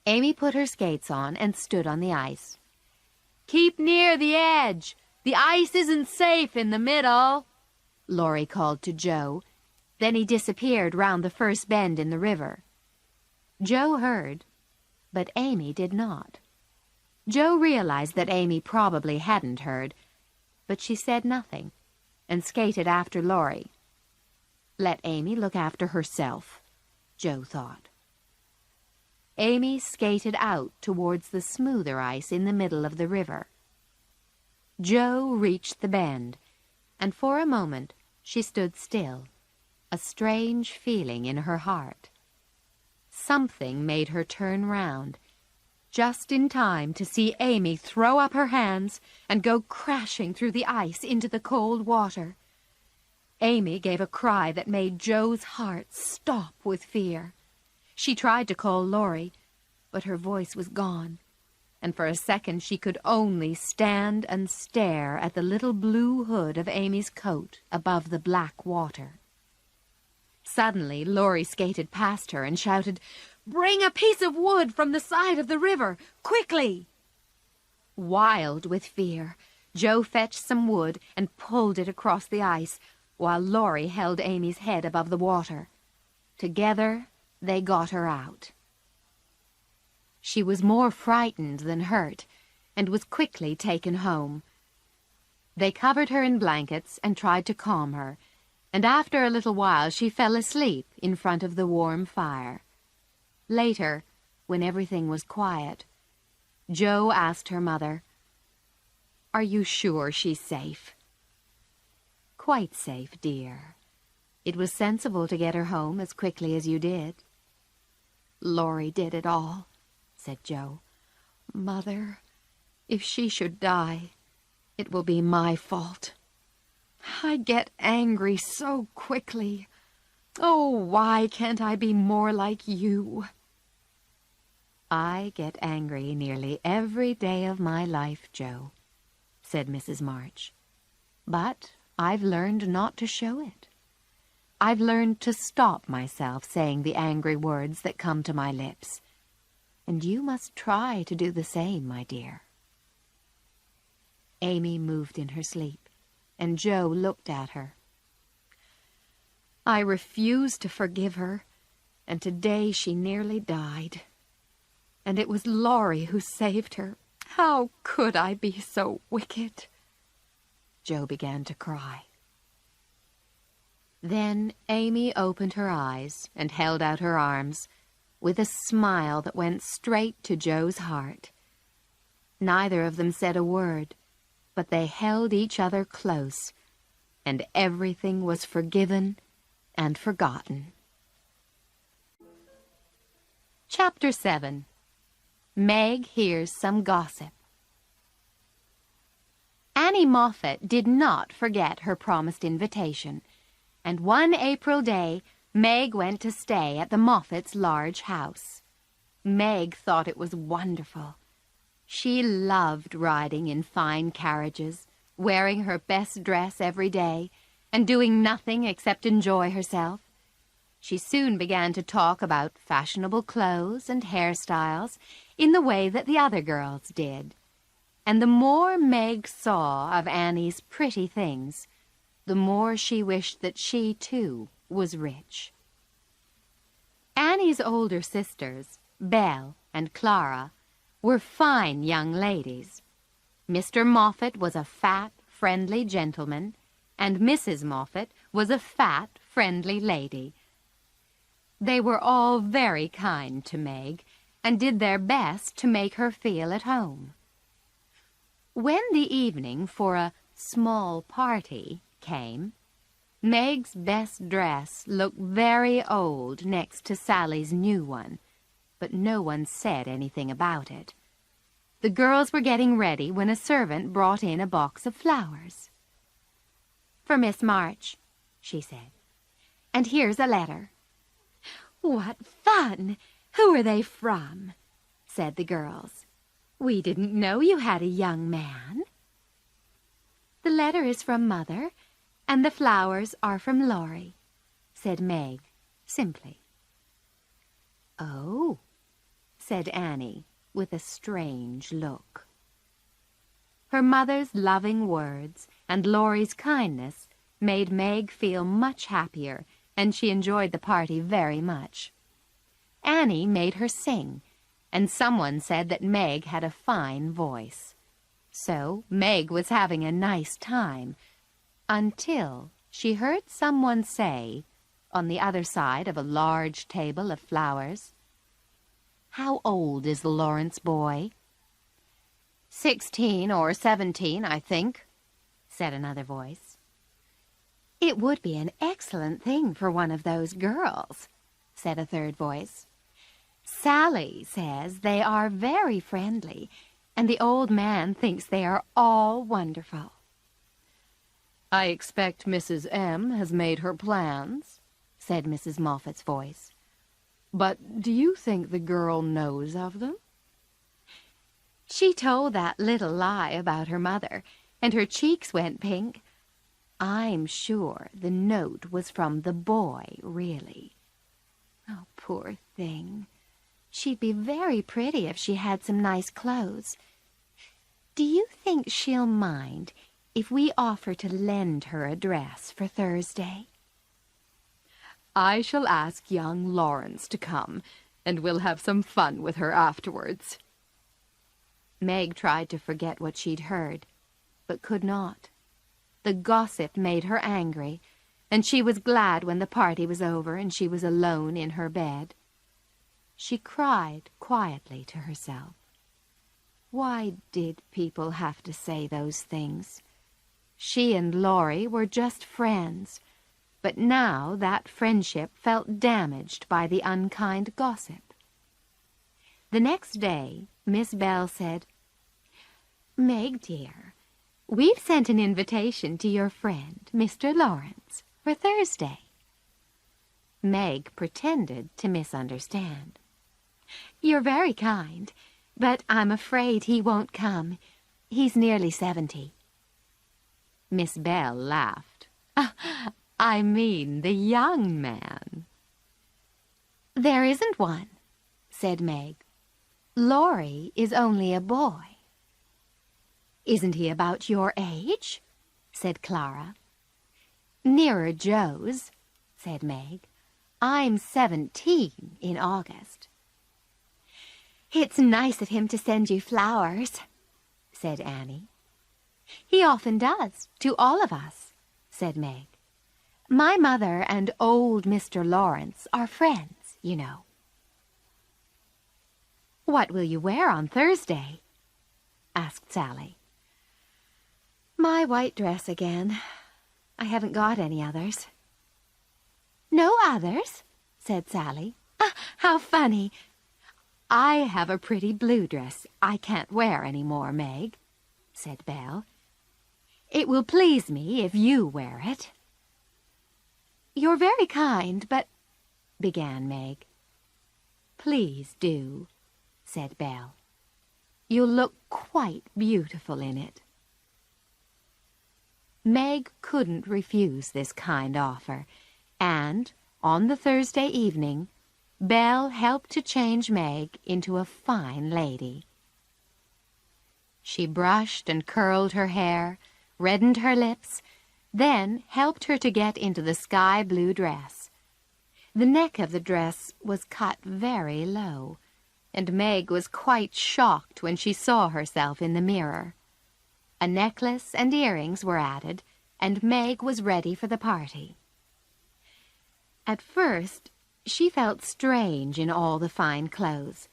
Amy put her skates on and stood on the ice. "Keep near the edge. The ice isn't safe in the middle," Laurie called to Joe. Then he disappeared round the first bend in the river. Joe heard, but Amy did not. Joe realized that Amy probably hadn't heard, but she said nothing and skated after Laurie. Let Amy look after herself, Joe thought. Amy skated out towards the smoother ice in the middle of the river. Joe reached the bend, and for a moment she stood still, a strange feeling in her heart. Something made her turn round, just in time to see Amy throw up her hands and go crashing through the ice into the cold water. Amy gave a cry that made Joe's heart stop with fear. She tried to call Laurie, but her voice was gone, and for a second she could only stand and stare at the little blue hood of Amy's coat above the black water. Suddenly, Laurie skated past her and shouted, "Bring a piece of wood from the side of the river, quickly!" Wild with fear, Joe fetched some wood and pulled it across the ice, while Laurie held Amy's head above the water. Together, they got her out. She was more frightened than hurt, and was quickly taken home. They covered her in blankets and tried to calm her, and after a little while she fell asleep in front of the warm fire. Later, when everything was quiet, Joe asked her mother, "Are you sure she's safe?" "Quite safe, dear. It was sensible to get her home as quickly as you did." "Laurie did it all," said Joe. "Mother, if she should die, it will be my fault. I get angry so quickly. Oh, why can't I be more like you?" "I get angry nearly every day of my life, Joe," said Mrs. March. "But I've learned not to show it. I've learned to stop myself saying the angry words that come to my lips. And you must try to do the same, my dear." Amy moved in her sleep, and Joe looked at her. "I refuse to forgive her, and today she nearly died. And it was Laurie who saved her. How could I be so wicked?" Joe began to cry. Then Amy opened her eyes and held out her arms, with a smile that went straight to Joe's heart. Neither of them said a word, but they held each other close, and everything was forgiven and forgotten. Chapter 7. Meg Hears Some Gossip. Annie Moffat did not forget her promised invitation, and one April day Meg went to stay at the Moffats' large house. Meg thought it was wonderful. She loved riding in fine carriages, wearing her best dress every day, and doing nothing except enjoy herself. She soon began to talk about fashionable clothes and hairstyles in the way that the other girls did. And the more Meg saw of Annie's pretty things, the more she wished that she, too, was rich. Annie's older sisters, Belle and Clara, were fine young ladies. Mr. Moffat was a fat, friendly gentleman, and Mrs. Moffat was a fat, friendly lady. They were all very kind to Meg, and did their best to make her feel at home. When the evening for a small party came, Meg's best dress looked very old next to Sally's new one, but no one said anything about it. The girls were getting ready when a servant brought in a box of flowers. "For Miss March," she said. And here's a letter." "What fun! Who are they from?" said the girls. "We didn't know you had a young man." "The letter is from Mother, and the flowers are from Laurie," said Meg, simply. "Oh," said Annie, with a strange look. Her mother's loving words and Laurie's kindness made Meg feel much happier, and she enjoyed the party very much. Annie made her sing, and someone said that Meg had a fine voice. So Meg was having a nice time, until she heard someone say, on the other side of a large table of flowers, "How old is the Lawrence boy?" "16 or 17, I think," said another voice. "It would be an excellent thing for one of those girls," said a third voice. "Sally says they are very friendly, and the old man thinks they are all wonderful." "I expect Mrs. M. has made her plans," said Mrs. Moffat's voice. "But do you think the girl knows of them?" "She told that little lie about her mother, and her cheeks went pink. I'm sure the note was from the boy, really. Oh, poor thing. She'd be very pretty if she had some nice clothes. Do you think she'll mind if we offer to lend her a dress for Thursday?" "I shall ask young Lawrence to come, and we'll have some fun with her afterwards." Meg tried to forget what she'd heard, but could not. The gossip made her angry, and she was glad when the party was over and she was alone in her bed. She cried quietly to herself. Why did people have to say those things? She and Laurie were just friends, but now that friendship felt damaged by the unkind gossip. The next day, Miss Bell said, "Meg, dear, we've sent an invitation to your friend, Mr. Lawrence, for Thursday." Meg pretended to misunderstand. "You're very kind, but I'm afraid he won't come. He's nearly 70. Miss Bell laughed. "I mean the young man." "There isn't one," said Meg. "Laurie is only a boy." "Isn't he about your age?" said Clara. "Nearer Joe's," said Meg. "I'm 17 in August." "It's nice of him to send you flowers," said Annie. "He often does, to all of us," said Meg. "My mother and old Mr. Lawrence are friends, you know." "What will you wear on Thursday?" asked Sally. "My white dress again. I haven't got any others." "No others?" said Sally. "How funny! I have a pretty blue dress I can't wear any more, Meg," said Belle. "It will please me if you wear it." "You're very kind, but—" began Meg. "Please do," said Belle. "You'll look quite beautiful in it." Meg couldn't refuse this kind offer, and, on the Thursday evening, Belle helped to change Meg into a fine lady. She brushed and curled her hair, reddened her lips, then helped her to get into the sky-blue dress. The neck of the dress was cut very low, and Meg was quite shocked when she saw herself in the mirror. A necklace and earrings were added, and Meg was ready for the party. At first, she felt strange in all the fine clothes,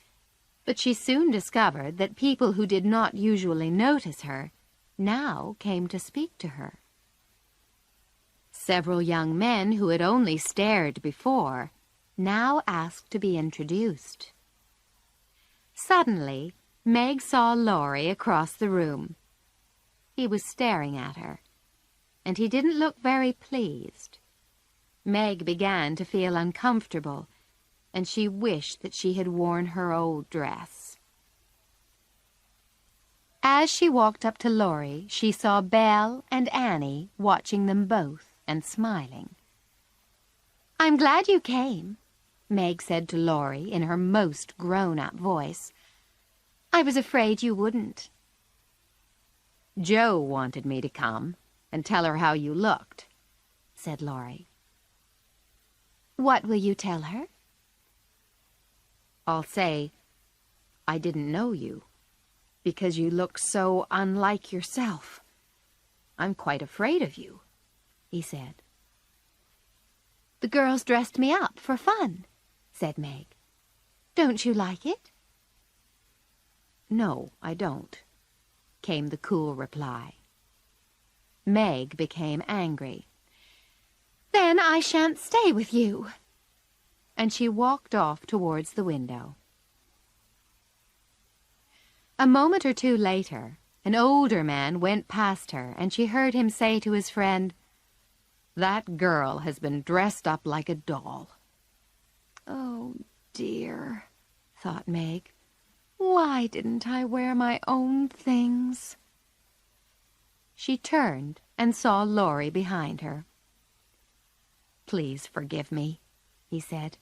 but she soon discovered that people who did not usually notice her now came to speak to her. Several young men who had only stared before now asked to be introduced. Suddenly, Meg saw Laurie across the room. He was staring at her, and he didn't look very pleased. Meg began to feel uncomfortable, and she wished that she had worn her old dress. As she walked up to Laurie, she saw Belle and Annie watching them both and smiling. "I'm glad you came," Meg said to Laurie in her most grown-up voice. "I was afraid you wouldn't." "Joe wanted me to come and tell her how you looked," said Laurie. "What will you tell her?" "I'll say I didn't know you, because you look so unlike yourself. I'm quite afraid of you," he said. "The girls dressed me up for fun," said Meg. "Don't you like it?" "No, I don't," came the cool reply. Meg became angry. "Then I shan't stay with you." And she walked off towards the window. A moment or two later, an older man went past her, and she heard him say to his friend, "That girl has been dressed up like a doll." "Oh, dear," thought Meg. "Why didn't I wear my own things?" She turned and saw Laurie behind her. "Please forgive me," he said.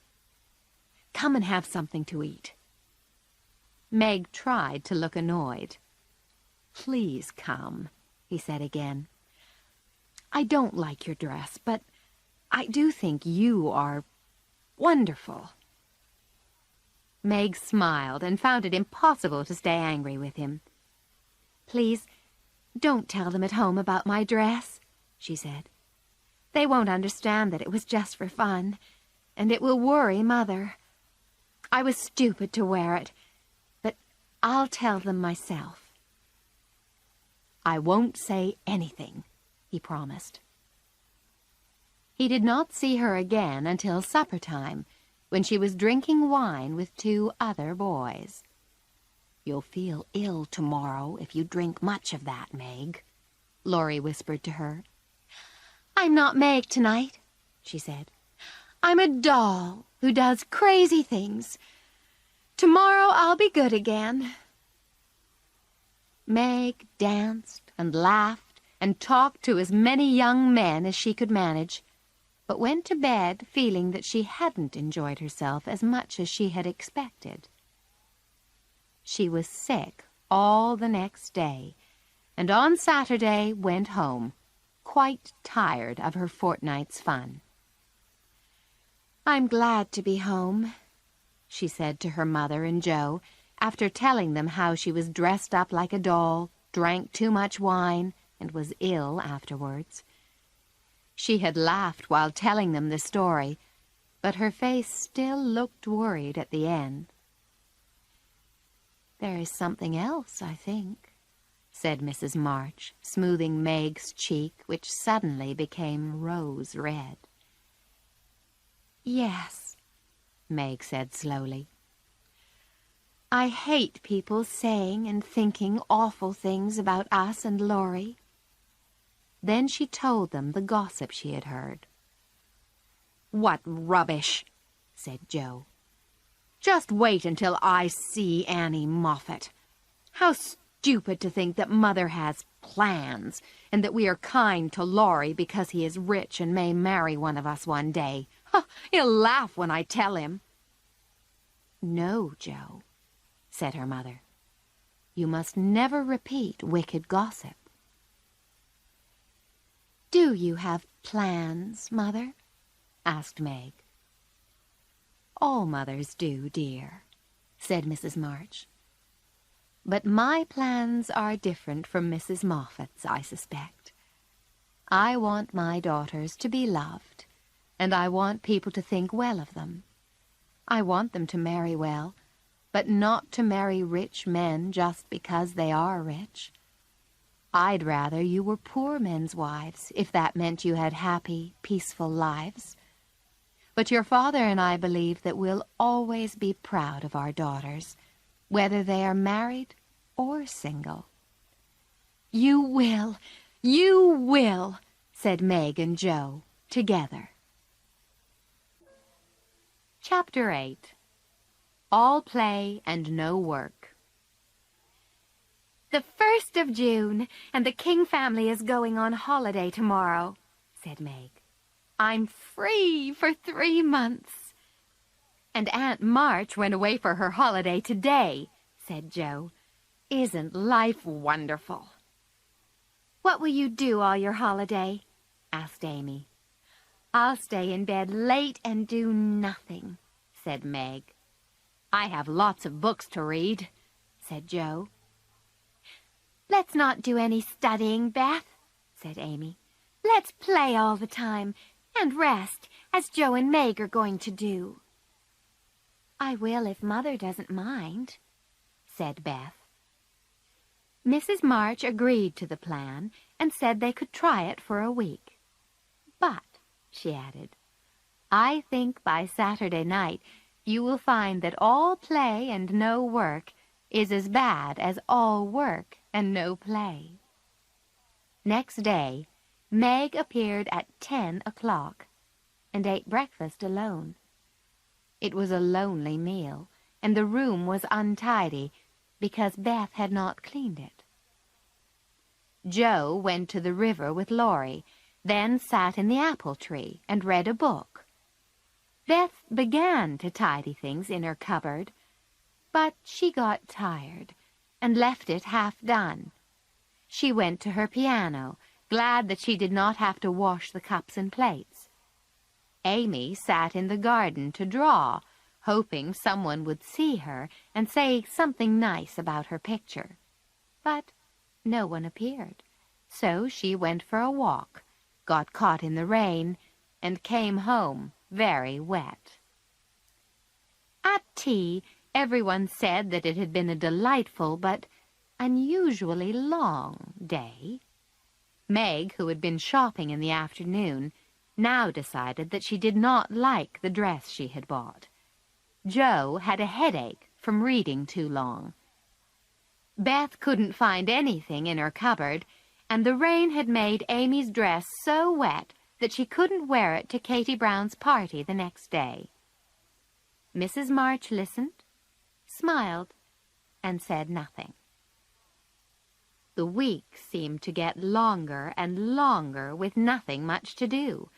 "Come and have something to eat." Meg tried to look annoyed. "Please come," he said again. "I don't like your dress, but I do think you are wonderful." Meg smiled and found it impossible to stay angry with him. "Please, don't tell them at home about my dress," she said. "They won't understand that it was just for fun, and it will worry Mother. I was stupid to wear it, but I'll tell them myself." "I won't say anything," he promised. He did not see her again until supper time, when she was drinking wine with 2 other boys. "You'll feel ill tomorrow if you drink much of that, Meg," Laurie whispered to her. "I'm not Meg tonight," she said. "I'm a doll who does crazy things. Tomorrow I'll be good again." Meg danced and laughed and talked to as many young men as she could manage, but went to bed feeling that she hadn't enjoyed herself as much as she had expected. She was sick all the next day, and on Saturday went home, quite tired of her fortnight's fun. "I'm glad to be home," she said to her mother and Joe, after telling them how she was dressed up like a doll, drank too much wine, and was ill afterwards. She had laughed while telling them the story, but her face still looked worried at the end. "There is something else, I think," said Mrs. March, smoothing Meg's cheek, which suddenly became rose red. "Yes," Meg said slowly. "I hate people saying and thinking awful things about us and Laurie." Then she told them the gossip she had heard. "What rubbish," said Joe. "Just wait until I see Annie Moffat. How stupid to think that Mother has plans, and that we are kind to Laurie because he is rich and may marry one of us one day. He'll laugh when I tell him." "No, Joe," said her mother. "You must never repeat wicked gossip." "Do you have plans, Mother?" asked Meg. "All mothers do, dear," said Mrs. March. "But my plans are different from Mrs. Moffat's, I suspect. I want my daughters to be loved, and I want people to think well of them. I want them to marry well, but not to marry rich men just because they are rich. I'd rather you were poor men's wives, if that meant you had happy, peaceful lives. But your father and I believe that we'll always be proud of our daughters, whether they are married or single." "You will, you will," said Meg and Joe, together. Chapter 8. All Play and No Work. "The 1st of June, and the King family is going on holiday tomorrow," said Meg. "I'm free for 3 months." "And Aunt March went away for her holiday today," said Joe. "Isn't life wonderful?" "What will you do all your holiday?" asked Amy. "I'll stay in bed late and do nothing," said Meg. "I have lots of books to read," said Joe. "Let's not do any studying, Beth," said Amy. "Let's play all the time and rest, as Joe and Meg are going to do." "I will if Mother doesn't mind," said Beth. Mrs. March agreed to the plan and said they could try it for a week. "But," she added, "I think by Saturday night you will find that all play and no work is as bad as all work and no play." Next day, Meg appeared at 10 o'clock and ate breakfast alone. It was a lonely meal, and the room was untidy because Beth had not cleaned it. Joe went to the river with Laurie, then sat in the apple tree and read a book. Beth began to tidy things in her cupboard, but she got tired and left it half done. She went to her piano, glad that she did not have to wash the cups and plates. Amy sat in the garden to draw, hoping someone would see her and say something nice about her picture. But no one appeared, so she went for a walk, got caught in the rain, and came home very wet. At tea, everyone said that it had been a delightful but unusually long day. Meg, who had been shopping in the afternoon, now decided that she did not like the dress she had bought. Joe had a headache from reading too long. Beth couldn't find anything in her cupboard, and the rain had made Amy's dress so wet that she couldn't wear it to Katie Brown's party the next day. Mrs. March listened, smiled, and said nothing. The week seemed to get longer and longer with nothing much to do,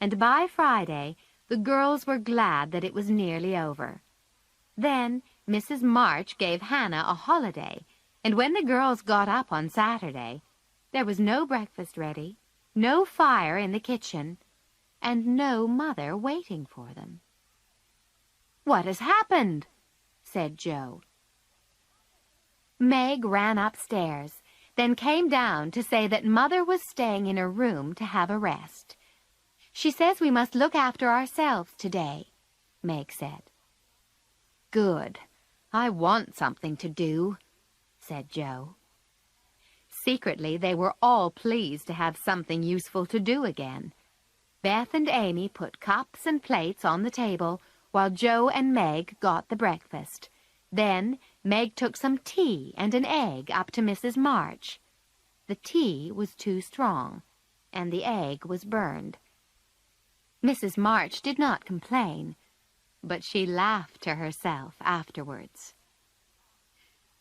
and by Friday the girls were glad that it was nearly over. Then Mrs. March gave Hannah a holiday, and when the girls got up on Saturday, there was no breakfast ready, no fire in the kitchen, and no mother waiting for them. "What has happened?" said Joe. Meg ran upstairs, then came down to say that Mother was staying in her room to have a rest. "She says we must look after ourselves today," Meg said. "Good. I want something to do," said Joe. Secretly, they were all pleased to have something useful to do again. Beth and Amy put cups and plates on the table, while Joe and Meg got the breakfast. Then Meg took some tea and an egg up to Mrs. March. The tea was too strong, and the egg was burned. Mrs. March did not complain, but she laughed to herself afterwards.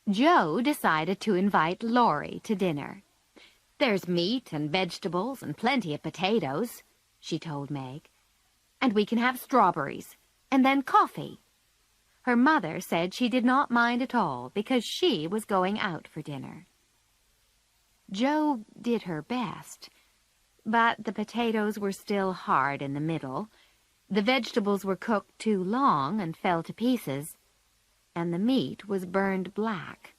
Joe decided to invite Laurie to dinner. "There's meat and vegetables and plenty of potatoes," she told Meg, "and we can have strawberries, and then coffee." Her mother said she did not mind at all because she was going out for dinner. Joe did her best, but the potatoes were still hard in the middle, the vegetables were cooked too long and fell to pieces, and the meat was burned black.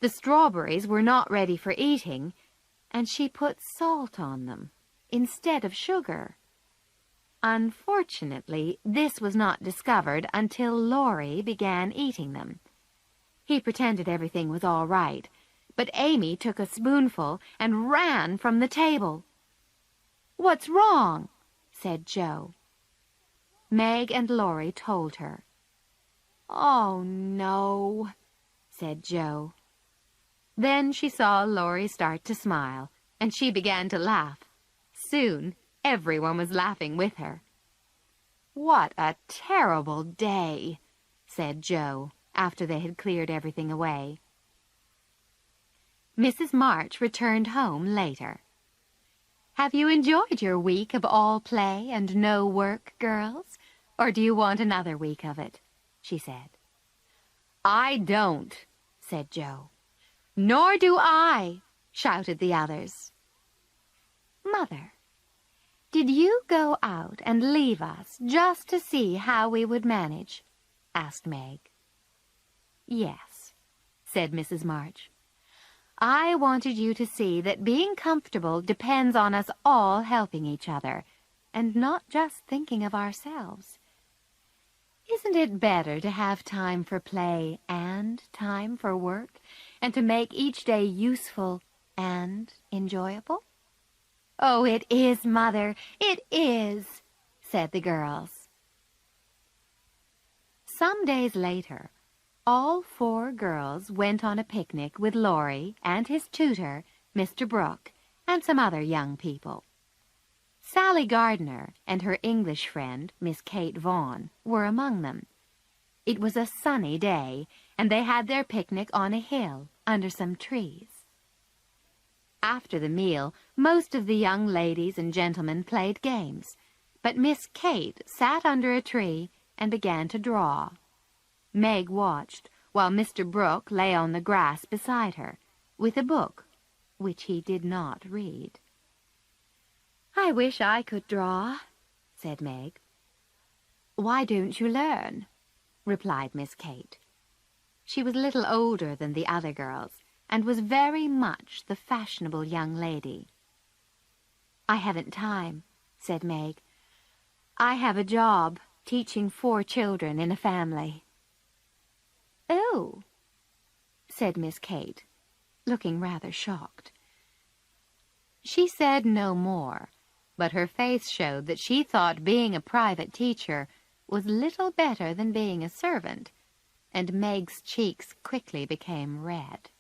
The strawberries were not ready for eating, and she put salt on them instead of sugar. Unfortunately, this was not discovered until Laurie began eating them. He pretended everything was all right, but Amy took a spoonful and ran from the table. "What's wrong?" said Joe. Meg and Laurie told her. "Oh, no," said Joe. Then she saw Laurie start to smile, and she began to laugh. Soon, everyone was laughing with her. "What a terrible day," said Joe, after they had cleared everything away. Mrs. March returned home later. "Have you enjoyed your week of all play and no work, girls? Or do you want another week of it?" she said. "I don't," said Joe. "Nor do I," shouted the others. "Mother, did you go out and leave us just to see how we would manage?" asked Meg. "Yes," said Mrs. March. "I wanted you to see that being comfortable depends on us all helping each other, and not just thinking of ourselves. Isn't it better to have time for play and time for work, and to make each day useful and enjoyable?" "Oh, it is, Mother, it is," said the girls. Some days later, all 4 girls went on a picnic with Laurie and his tutor, Mr. Brooke, and some other young people. Sally Gardner and her English friend, Miss Kate Vaughan, were among them. It was a sunny day, and they had their picnic on a hill under some trees. After the meal, most of the young ladies and gentlemen played games, but Miss Kate sat under a tree and began to draw. Meg watched while Mr. Brooke lay on the grass beside her, with a book which he did not read. "I wish I could draw," said Meg. "Why don't you learn?" replied Miss Kate. She was a little older than the other girls, and was very much the fashionable young lady. "I haven't time," said Meg. "I have a job teaching 4 children in a family." "Oh," said Miss Kate, looking rather shocked. She said no more, but her face showed that she thought being a private teacher was little better than being a servant, and Meg's cheeks quickly became red.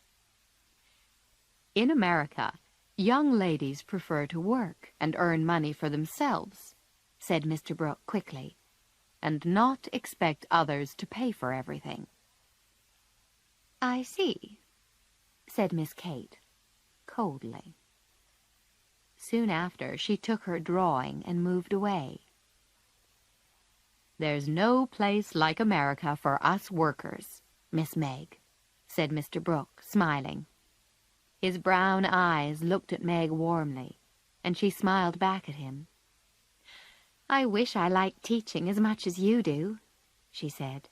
"In America, young ladies prefer to work and earn money for themselves," said Mr. Brooke quickly, "and not expect others to pay for everything." "I see," said Miss Kate, coldly. Soon after, she took her drawing and moved away. "There's no place like America for us workers, Miss Meg," said Mr. Brooke, smiling. His brown eyes looked at Meg warmly, and she smiled back at him. "I wish I liked teaching as much as you do," she said.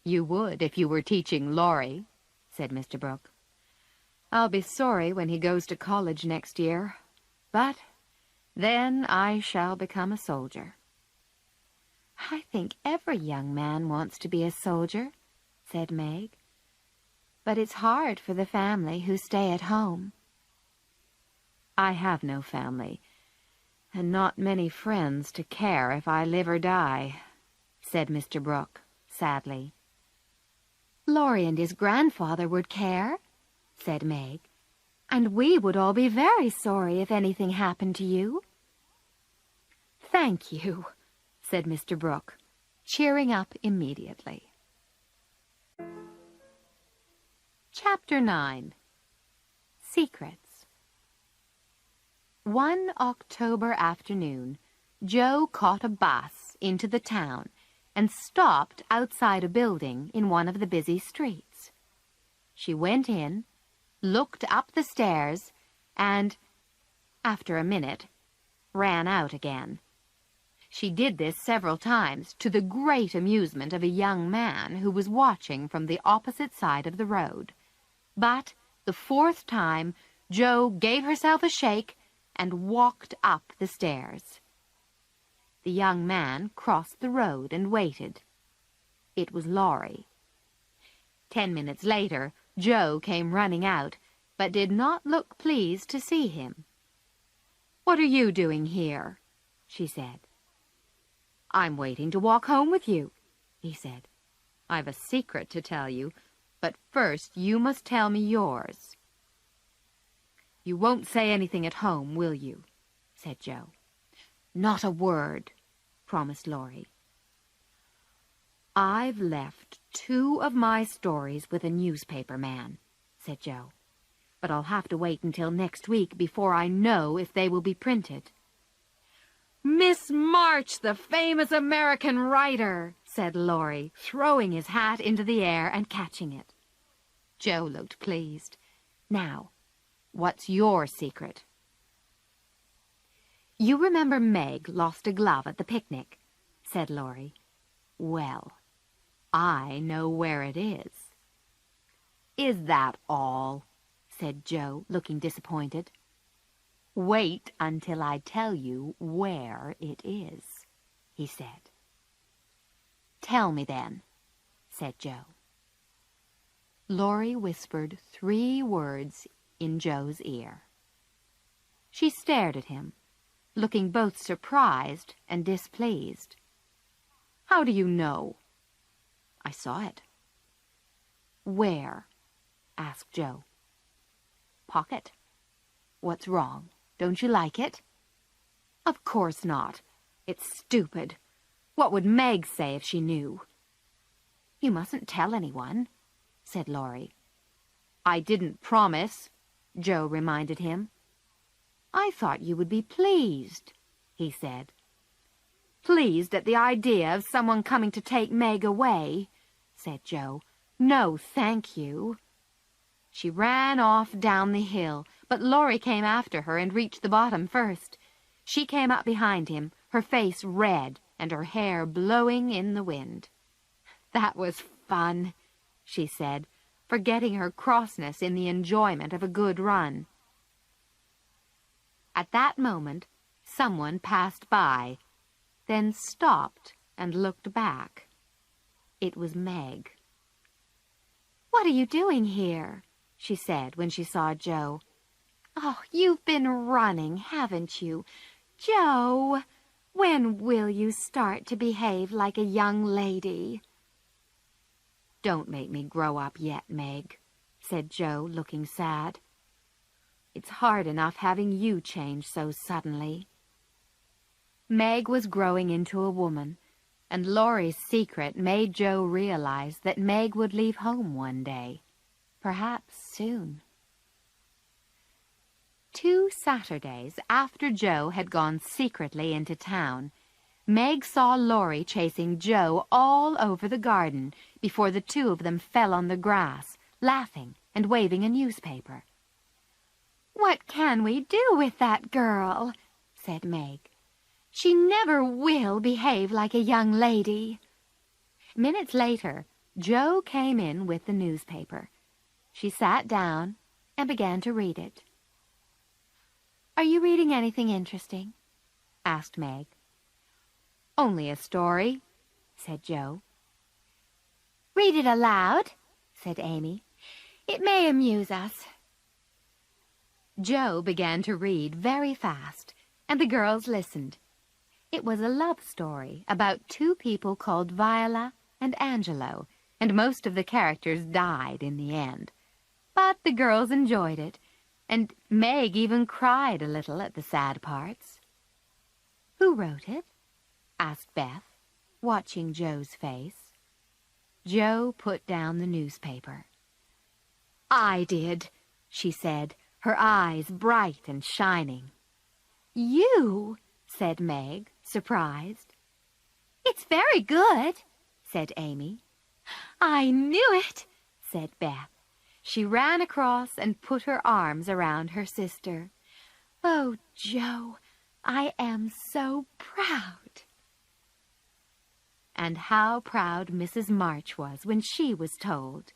"You would if you were teaching Laurie," said Mr. Brooke. "I'll be sorry when he goes to college next year, but then I shall become a soldier." "I think every young man wants to be a soldier," said Meg. "But it's hard for the family who stay at home." "I have no family, and not many friends to care if I live or die," said Mr. Brooke, sadly. "Laurie and his grandfather would care," said Meg, "and we would all be very sorry if anything happened to you." "Thank you," said Mr. Brooke, cheering up immediately. Chapter 9. Secrets. One October afternoon, Joe caught a bus into the town and stopped outside a building in one of the busy streets. She went in, looked up the stairs, and, after a minute, ran out again. She did this several times, to the great amusement of a young man who was watching from the opposite side of the road. But the 4th time, Joe gave herself a shake and walked up the stairs. The young man crossed the road and waited. It was Laurie. 10 minutes later, Joe came running out, but did not look pleased to see him. "What are you doing here?" she said. "I'm waiting to walk home with you," he said. "I've a secret to tell you, but first you must tell me yours." "You won't say anything at home, will you?" said Joe. "Not a word," promised Laurie. "I've left 2 of my stories with a newspaper man," said Joe. "But I'll have to wait until next week before I know if they will be printed." "Miss March, the famous American writer," said Laurie, throwing his hat into the air and catching it. Joe looked pleased. "Now, what's your secret?" "You remember Meg lost a glove at the picnic," said Laurie. "Well, I know where it is." "Is that all?" said Joe, looking disappointed. "Wait until I tell you where it is," he said. "Tell me then," said Joe. Laurie whispered 3 words in Joe's ear. She stared at him, looking both surprised and displeased. "How do you know?" "I saw it." "Where?" asked Joe. "Pocket." "What's wrong? Don't you like it?" "Of course not. It's stupid. What would Meg say if she knew?" "You mustn't tell anyone," said Laurie. "I didn't promise," Joe reminded him. "I thought you would be pleased," he said. "Pleased at the idea of someone coming to take Meg away," said Joe. "No, thank you." She ran off down the hill, but Laurie came after her and reached the bottom first. She came up behind him, her face red and her hair blowing in the wind. "That was fun," she said, forgetting her crossness in the enjoyment of a good run. At that moment, someone passed by, then stopped and looked back. It was Meg. "What are you doing here?" she said when she saw Joe. "Oh, you've been running, haven't you? Joe, when will you start to behave like a young lady?" "Don't make me grow up yet, Meg," said Joe, looking sad. "It's hard enough having you change so suddenly." Meg was growing into a woman, and Laurie's secret made Joe realize that Meg would leave home one day, perhaps soon. 2 Saturdays after Joe had gone secretly into town, Meg saw Laurie chasing Joe all over the garden before the 2 of them fell on the grass, laughing and waving a newspaper. "What can we do with that girl?" said Meg. "She never will behave like a young lady." Minutes later, Joe came in with the newspaper. She sat down and began to read it. "Are you reading anything interesting?" asked Meg. "Only a story," said Joe. "Read it aloud," said Amy. "It may amuse us." Joe began to read very fast, and the girls listened. It was a love story about 2 people called Viola and Angelo, and most of the characters died in the end. But the girls enjoyed it, and Meg even cried a little at the sad parts. "Who wrote it?" asked Beth, watching Joe's face. Joe put down the newspaper. "I did," she said, her eyes bright and shining. "You?" said Meg, surprised. "It's very good," said Amy. "I knew it," said Beth. She ran across and put her arms around her sister. "Oh, Joe, I am so proud." And how proud Mrs. March was when she was told.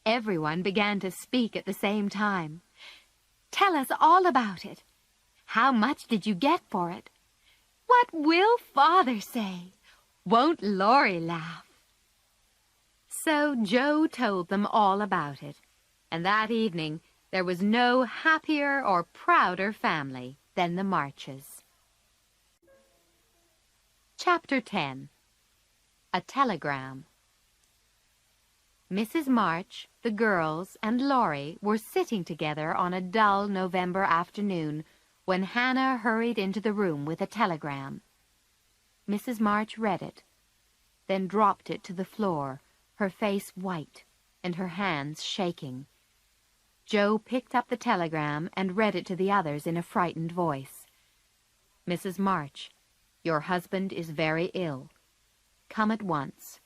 Everyone began to speak at the same time. "Tell us all about it. How much did you get for it? What will Father say? Won't Laurie laugh?" So Joe told them all about it, and that evening there was no happier or prouder family than the Marches. Chapter 10. A Telegram. Mrs. March, the girls, and Laurie were sitting together on a dull November afternoon when Hannah hurried into the room with a telegram. Mrs. March read it, then dropped it to the floor, her face white and her hands shaking. Joe picked up the telegram and read it to the others in a frightened voice. Mrs. March, your husband is very ill. Come at once.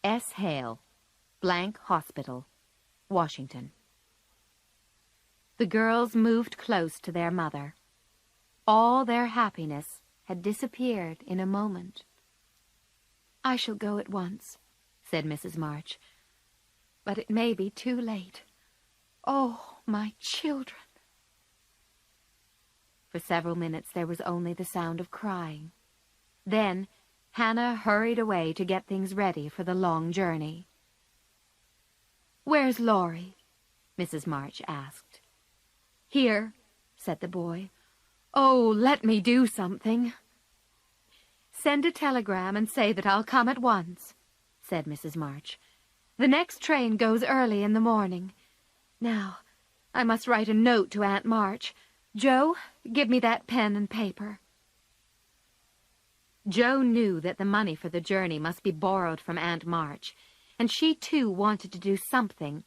S. Hale, Blank Hospital, Washington. The girls moved close to their mother. All their happiness had disappeared in a moment. I shall go at once, said Mrs. March, but it may be too late. Oh, my children! For several minutes there was only the sound of crying. Then Hannah hurried away to get things ready for the long journey. "Where's Laurie?" Mrs. March asked. "Here," said the boy. "Oh, let me do something." "Send a telegram and say that I'll come at once," said Mrs. March. "The next train goes early in the morning. Now, I must write a note to Aunt March. Joe, give me that pen and paper." Joe knew that the money for the journey must be borrowed from Aunt March, and she too wanted to do something,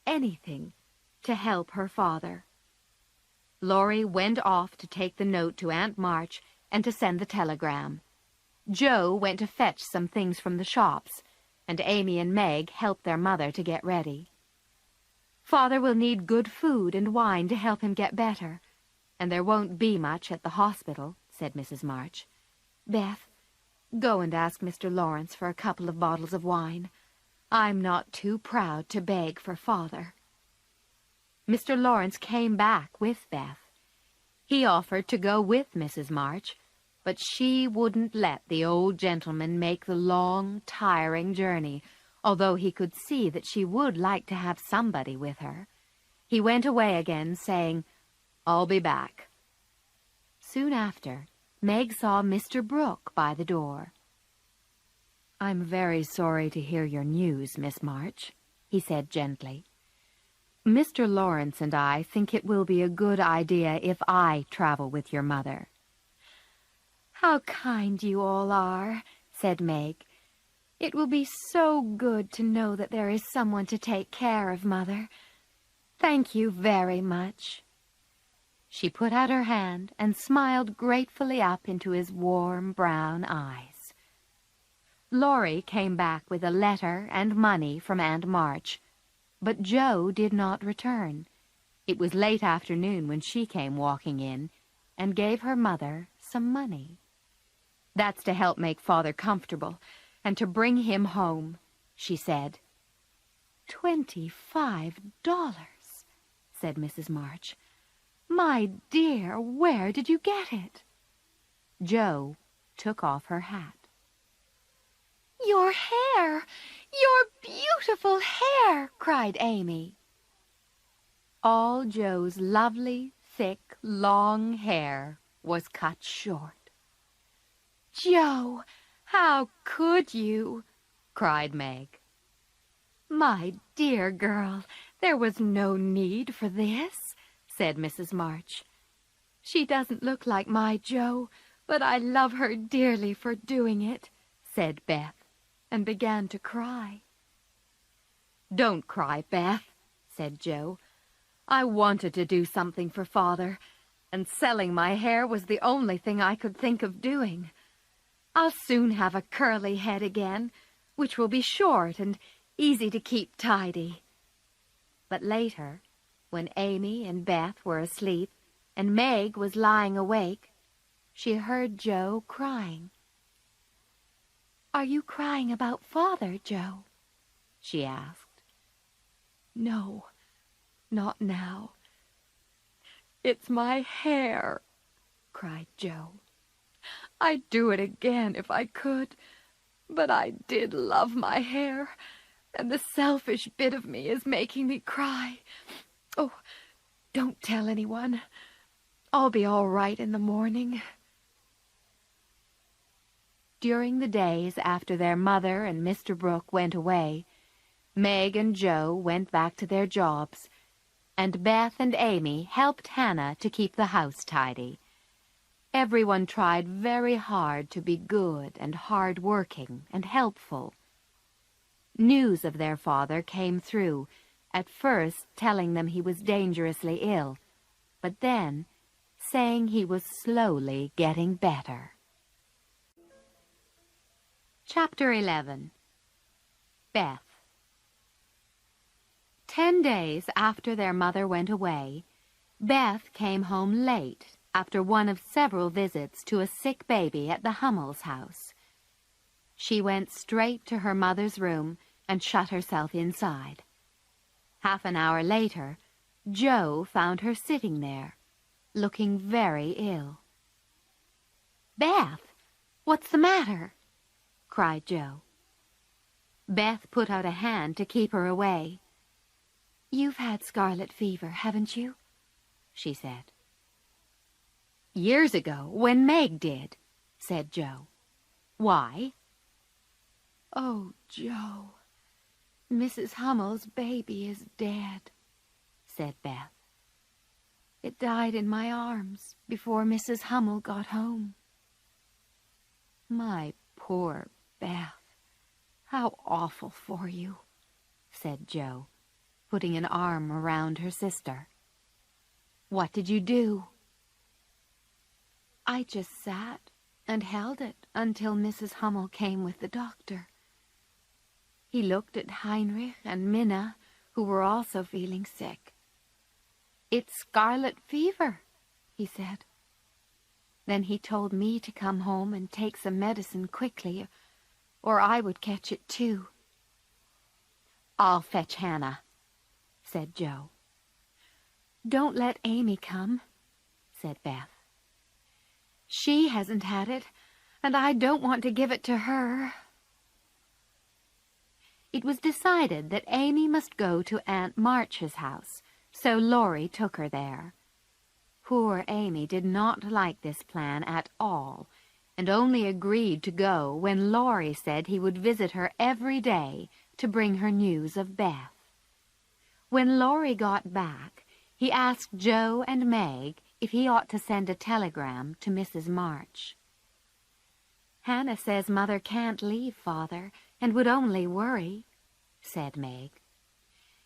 anything, to help her father. Laurie went off to take the note to Aunt March and to send the telegram. Joe went to fetch some things from the shops, and Amy and Meg helped their mother to get ready. "Father will need good food and wine to help him get better, and there won't be much at the hospital," said Mrs. March. "Beth, go and ask Mr. Lawrence for a couple of bottles of wine. I'm not too proud to beg for Father." Mr. Lawrence came back with Beth. He offered to go with Mrs. March, but she wouldn't let the old gentleman make the long, tiring journey, although he could see that she would like to have somebody with her. He went away again, saying, "I'll be back." Soon after, Meg saw Mr. Brooke by the door. "I'm very sorry to hear your news, Miss March," he said gently. "Mr. Lawrence and I think it will be a good idea if I travel with your mother." "How kind you all are," said Meg. "It will be so good to know that there is someone to take care of Mother. Thank you very much." She put out her hand and smiled gratefully up into his warm brown eyes. Laurie came back with a letter and money from Aunt March, but Joe did not return. It was late afternoon when she came walking in and gave her mother some money. "That's to help make Father comfortable and to bring him home," she said. $25, said Mrs. March. "My dear, where did you get it?" Joe took off her hat. "Your hair! Your beautiful hair!" cried Amy. All Joe's lovely, thick, long hair was cut short. "Joe, how could you?" cried Meg. "My dear girl, there was no need for this," said Mrs. March. "She doesn't look like my Joe, but I love her dearly for doing it," said Beth, and began to cry. "Don't cry, Beth," said Joe. "I wanted to do something for Father, and selling my hair was the only thing I could think of doing. I'll soon have a curly head again, which will be short and easy to keep tidy." But later, when Amy and Beth were asleep and Meg was lying awake, she heard Joe crying. "Are you crying about Father, Joe?" she asked. "No, not now. It's my hair," cried Joe. "I'd do it again if I could, but I did love my hair, and the selfish bit of me is making me cry. Oh, don't tell anyone. I'll be all right in the morning." During the days after their mother and Mr. Brooke went away, Meg and Joe went back to their jobs, and Beth and Amy helped Hannah to keep the house tidy. Everyone tried very hard to be good and hard-working and helpful. News of their father came through, at first telling them he was dangerously ill, but then saying he was slowly getting better. Chapter 11. Beth. 10 days after their mother went away, Beth came home late after one of several visits to a sick baby at the Hummels house. She went straight to her mother's room and shut herself inside. Half an hour later, Joe found her sitting there, looking very ill. "Beth, what's the matter?" cried Joe. Beth put out a hand to keep her away. "You've had scarlet fever, haven't you?" she said. "Years ago, when Meg did," said Joe. "Why?" "Oh, Joe, Mrs. Hummel's baby is dead," said Beth. "It died in my arms before Mrs. Hummel got home." "My poor Beth, how awful for you," said Joe, putting an arm around her sister. "What did you do?" "I just sat and held it until Mrs. Hummel came with the doctor. He looked at Heinrich and Minna, who were also feeling sick. 'It's scarlet fever,' he said. Then he told me to come home and take some medicine quickly, or I would catch it too." "I'll fetch Hannah," said Joe. "Don't let Amy come," said Beth. "She hasn't had it, and I don't want to give it to her." It was decided that Amy must go to Aunt March's house, so Laurie took her there. Poor Amy did not like this plan at all, and only agreed to go when Laurie said he would visit her every day to bring her news of Beth. When Laurie got back, he asked Joe and Meg if he ought to send a telegram to Mrs. March. "Hannah says Mother can't leave Father and would only worry," said Meg.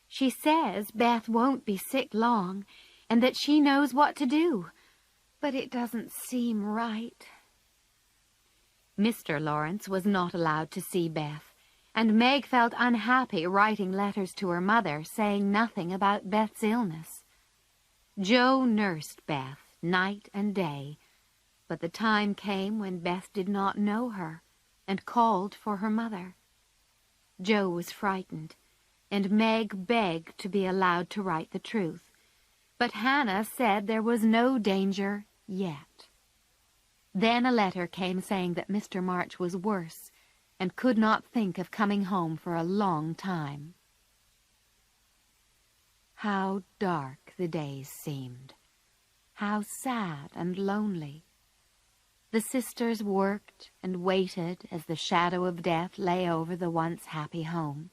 "She says Beth won't be sick long and that she knows what to do, but it doesn't seem right." Mr. Lawrence was not allowed to see Beth, and Meg felt unhappy writing letters to her mother saying nothing about Beth's illness. Joe nursed Beth night and day, but the time came when Beth did not know her and called for her mother. Joe was frightened, and Meg begged to be allowed to write the truth, but Hannah said there was no danger yet. Then a letter came saying that Mr. March was worse and could not think of coming home for a long time. How dark the days seemed. How sad and lonely. The sisters worked and waited as the shadow of death lay over the once happy home.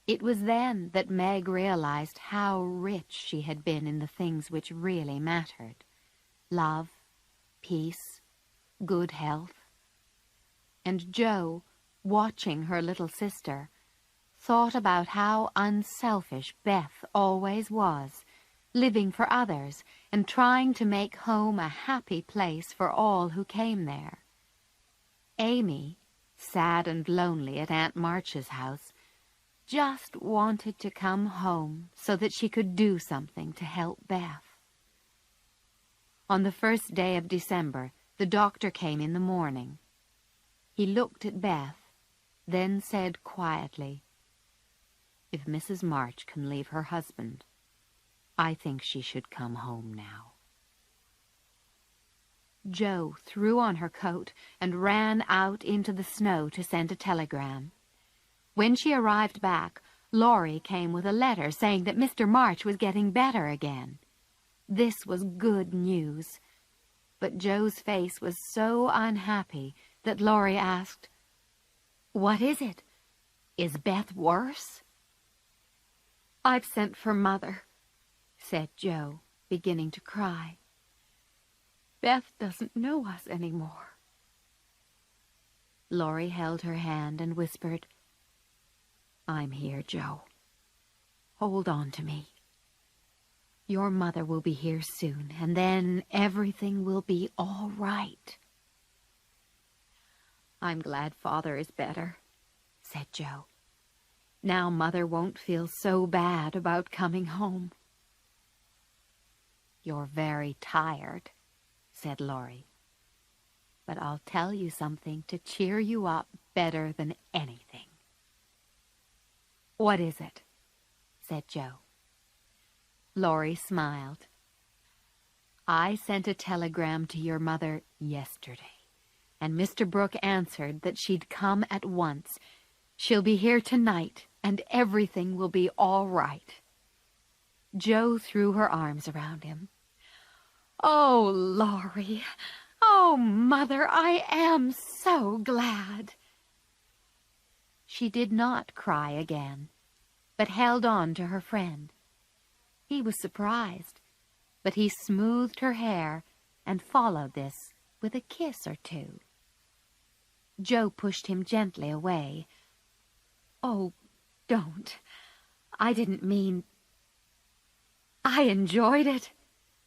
It was then that Meg realized how rich she had been in the things which really mattered: love, peace, good health. And Joe, watching her little sister, thought about how unselfish Beth always was, living for others and trying to make home a happy place for all who came there. Amy, sad and lonely at Aunt March's house, just wanted to come home so that she could do something to help Beth. On the first day of December, the doctor came in the morning. He looked at Beth, then said quietly, "If Mrs. March can leave her husband, I think she should come home now." Joe threw on her coat and ran out into the snow to send a telegram. When she arrived back, Laurie came with a letter saying that Mr. March was getting better again. This was good news, but Joe's face was so unhappy that Laurie asked, "What is it? Is Beth worse?" "I've sent for Mother," said Joe, beginning to cry. Beth doesn't know us anymore. Laurie held her hand and whispered, I'm here, Joe. Hold on to me. Your mother will be here soon, and then everything will be all right. I'm glad Father is better, said Joe. Now Mother won't feel so bad about coming home. You're very tired, said Laurie. But I'll tell you something to cheer you up better than anything. What is it? Said Joe. Laurie smiled. I sent a telegram to your mother yesterday, and Mr. Brooke answered that she'd come at once. She'll be here tonight, and everything will be all right. Joe threw her arms around him. Oh, Laurie! Oh, Mother, I am so glad! She did not cry again, but held on to her friend. He was surprised, but he smoothed her hair and followed this with a kiss or two. Joe pushed him gently away. Oh, don't. I didn't mean... I enjoyed it,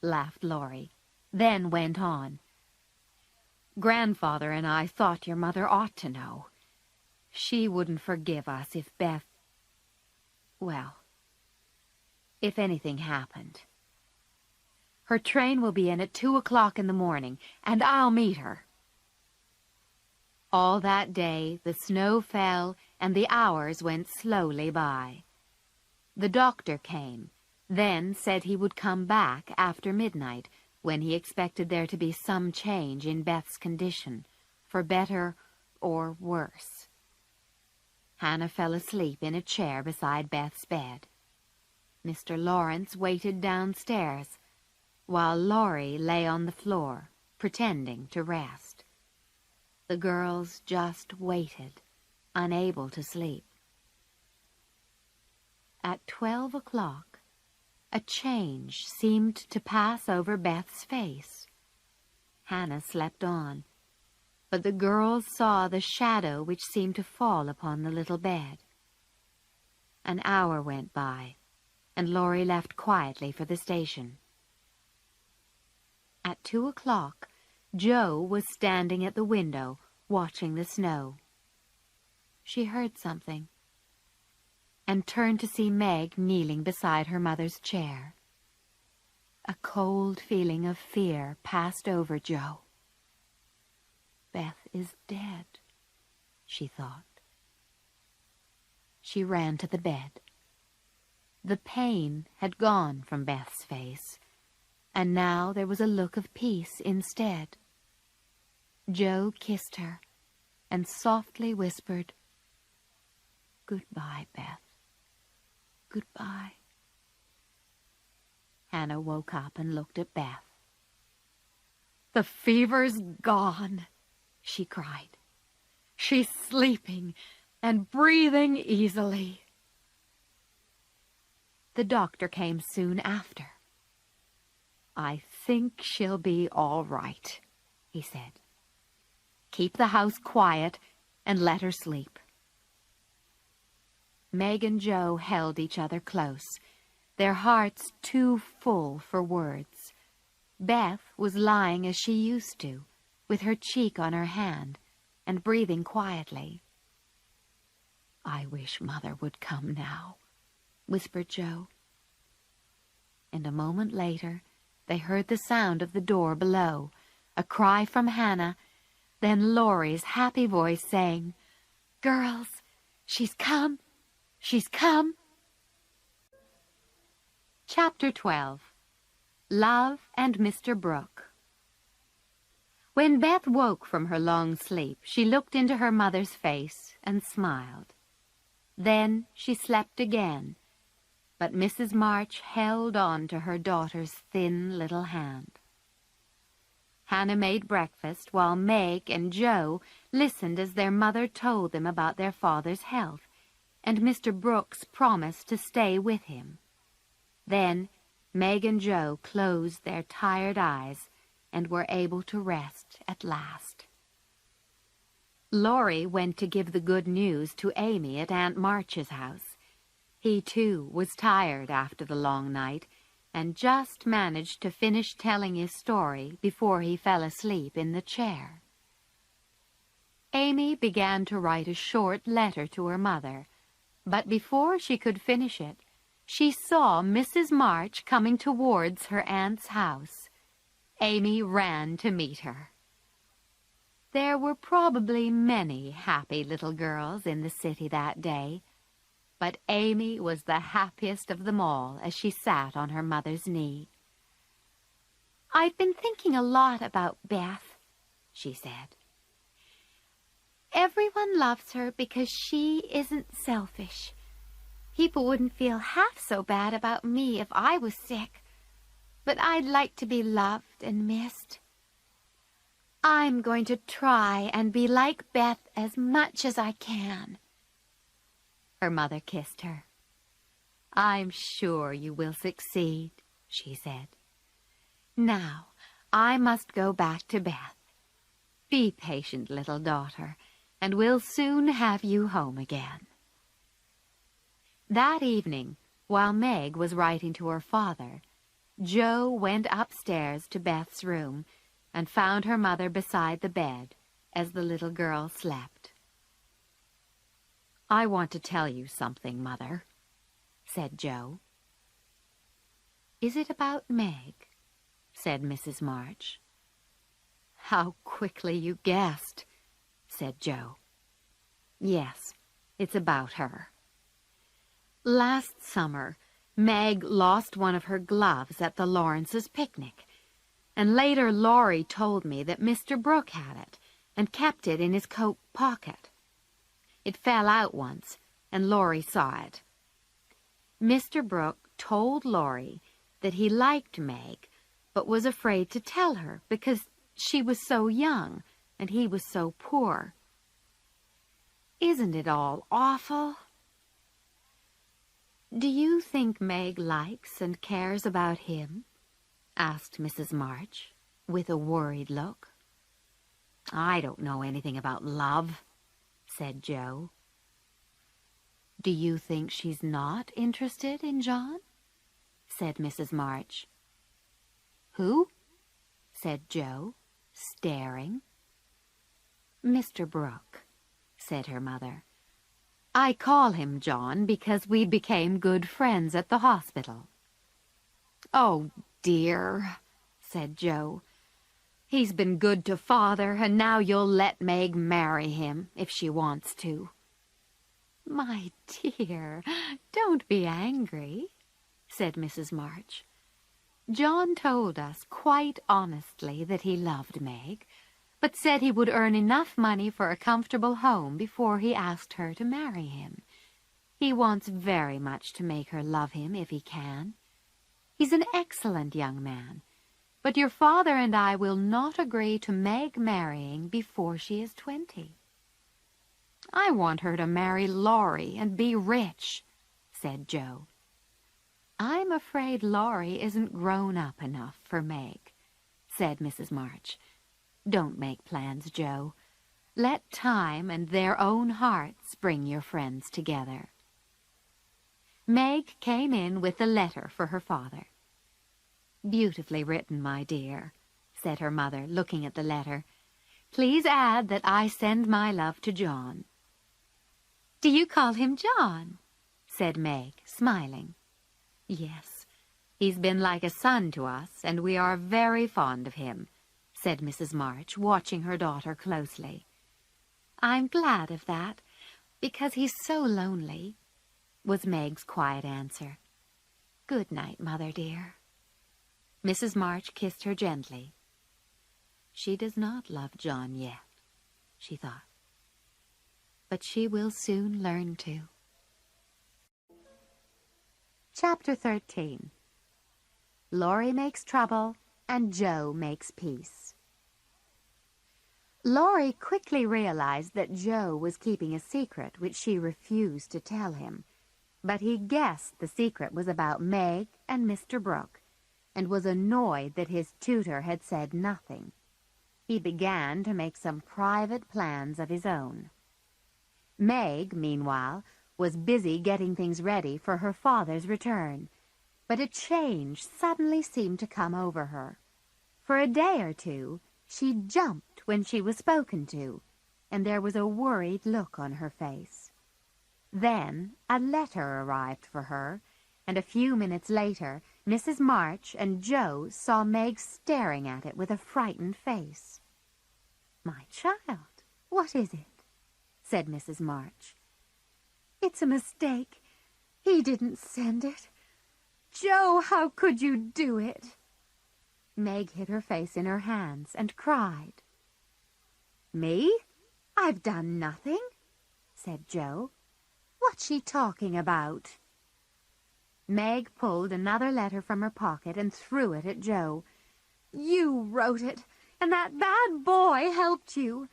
laughed Laurie, then went on. Grandfather and I thought your mother ought to know. She wouldn't forgive us if Beth... well, if anything happened. Her train will be in at 2 o'clock in the morning, and I'll meet her. All that day the snow fell and the hours went slowly by. The doctor came, then said he would come back after midnight, when he expected there to be some change in Beth's condition, for better or worse. Hannah fell asleep in a chair beside Beth's bed. Mr. Lawrence waited downstairs, while Laurie lay on the floor, pretending to rest. The girls just waited, unable to sleep. At 12 o'clock, a change seemed to pass over Beth's face. Hannah slept on, but the girls saw the shadow which seemed to fall upon the little bed. An hour went by, and Laurie left quietly for the station. At 2 o'clock, Joe was standing at the window, watching the snow. She heard something, and turned to see Meg kneeling beside her mother's chair. A cold feeling of fear passed over Joe. Beth is dead, she thought. She ran to the bed. The pain had gone from Beth's face, and now there was a look of peace instead. Joe kissed her and softly whispered, "Goodbye, Beth. Goodbye." Hannah woke up and looked at Beth. "The fever's gone," she cried. "She's sleeping and breathing easily." The doctor came soon after. "I think she'll be all right," he said. "Keep the house quiet and let her sleep." Meg and Joe held each other close, their hearts too full for words. Beth was lying as she used to, with her cheek on her hand, and breathing quietly. "I wish Mother would come now," whispered Joe. And a moment later, they heard the sound of the door below, a cry from Hannah, then Laurie's happy voice saying, "Girls, she's come! She's come!" Chapter 12. Love and Mr. Brooke. When Beth woke from her long sleep, she looked into her mother's face and smiled. Then she slept again, but Mrs. March held on to her daughter's thin little hand. Hannah made breakfast while Meg and Joe listened as their mother told them about their father's health and Mr. Brooke's promise to stay with him. Then Meg and Joe closed their tired eyes and were able to rest at last. Laurie went to give the good news to Amy at Aunt March's house. He, too, was tired after the long night, and just managed to finish telling his story before he fell asleep in the chair. Amy began to write a short letter to her mother, but before she could finish it, she saw Mrs. March coming towards her aunt's house. Amy ran to meet her. There were probably many happy little girls in the city that day, but Amy was the happiest of them all as she sat on her mother's knee. "I've been thinking a lot about Beth," she said. "Everyone loves her because she isn't selfish. People wouldn't feel half so bad about me if I was sick, but I'd like to be loved and missed. I'm going to try and be like Beth as much as I can." Her mother kissed her. "I'm sure you will succeed," she said. "Now, I must go back to Beth. Be patient, little daughter, and we'll soon have you home again." That evening, while Meg was writing to her father, Jo went upstairs to Beth's room and found her mother beside the bed as the little girl slept. "I want to tell you something, Mother," said Jo. "Is it about Meg?" said Mrs. March. "How quickly you guessed," said Jo. "Yes, it's about her. Last summer, Meg lost one of her gloves at the Lawrences' picnic, and later Laurie told me that Mr. Brooke had it and kept it in his coat pocket. It fell out once, and Laurie saw it. Mr. Brooke told Laurie that he liked Meg, but was afraid to tell her because she was so young and he was so poor. Isn't it all awful?" "Do you think Meg likes and cares about him?" asked Mrs. March, with a worried look. "I don't know anything about love," said Jo. "Do you think she's not interested in John?" said Mrs. March. "Who?" said Jo, staring. "Mr. Brooke," said her mother. "I call him John because we became good friends at the hospital." "Oh, dear," said Jo. "He's been good to Father, and now you'll let Meg marry him if she wants to." "My dear, don't be angry," said Mrs. March. "John told us quite honestly that he loved Meg, but said he would earn enough money for a comfortable home before he asked her to marry him. He wants very much to make her love him if he can. He's an excellent young man, but your father and I will not agree to Meg marrying before she is 20. "I want her to marry Laurie and be rich," said Jo. "I'm afraid Laurie isn't grown up enough for Meg," said Mrs. March. "Don't make plans, Jo. Let time and their own hearts bring your friends together." Meg came in with a letter for her father. "Beautifully written, my dear," said her mother, looking at the letter. "Please add that I send my love to John." "Do you call him John?" said Meg, smiling. "Yes, he's been like a son to us, and we are very fond of him," said Mrs. March, watching her daughter closely. "I'm glad of that, because he's so lonely," was Meg's quiet answer. "Good night, Mother dear." Mrs. March kissed her gently. She does not love John yet, she thought, but she will soon learn to. Chapter 13. Laurie Makes Trouble and Jo Makes Peace. Laurie quickly realized that Jo was keeping a secret which she refused to tell him, but he guessed the secret was about Meg and Mr. Brooke, and was annoyed that his tutor had said nothing. He began to make some private plans of his own. Meg, meanwhile, was busy getting things ready for her father's return, but a change suddenly seemed to come over her. For a day or two, she jumped when she was spoken to, and there was a worried look on her face. Then a letter arrived for her, and a few minutes later, Mrs. March and Joe saw Meg staring at it with a frightened face. "My child, what is it?" said Mrs. March. "It's a mistake. He didn't send it. Joe, how could you do it?" Meg hid her face in her hands and cried. "Me? I've done nothing," said Joe. "What's she talking about?" Meg pulled another letter from her pocket and threw it at Joe. "You wrote it, and that bad boy helped you.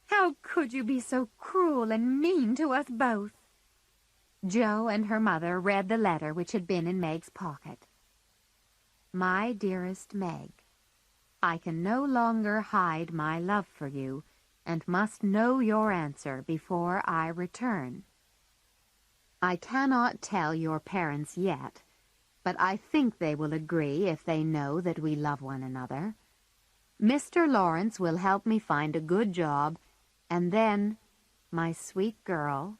How could you be so cruel and mean to us both?" Joe and her mother read the letter which had been in Meg's pocket. "My dearest Meg, I can no longer hide my love for you, and must know your answer before I return. I cannot tell your parents yet, but I think they will agree if they know that we love one another. Mr. Lawrence will help me find a good job, and then, my sweet girl,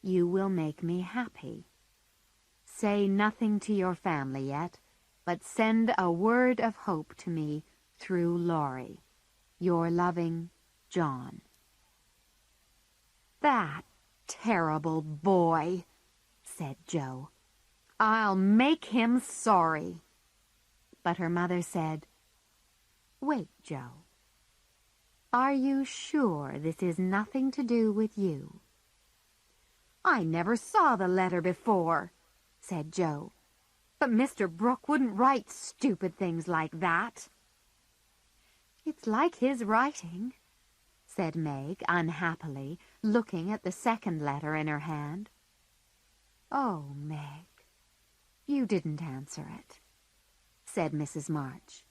you will make me happy. Say nothing to your family yet, but send a word of hope to me through Laurie. Your loving, John." "That terrible boy," said Joe. "I'll make him sorry." But her mother said, "Wait, Joe. Are you sure this is nothing to do with you?" "I never saw the letter before," said Joe. "But Mr. Brooke wouldn't write stupid things like that." "It's like his writing," said Meg unhappily, looking at the second letter in her hand. "Oh, Meg, you didn't answer it," said Mrs. March.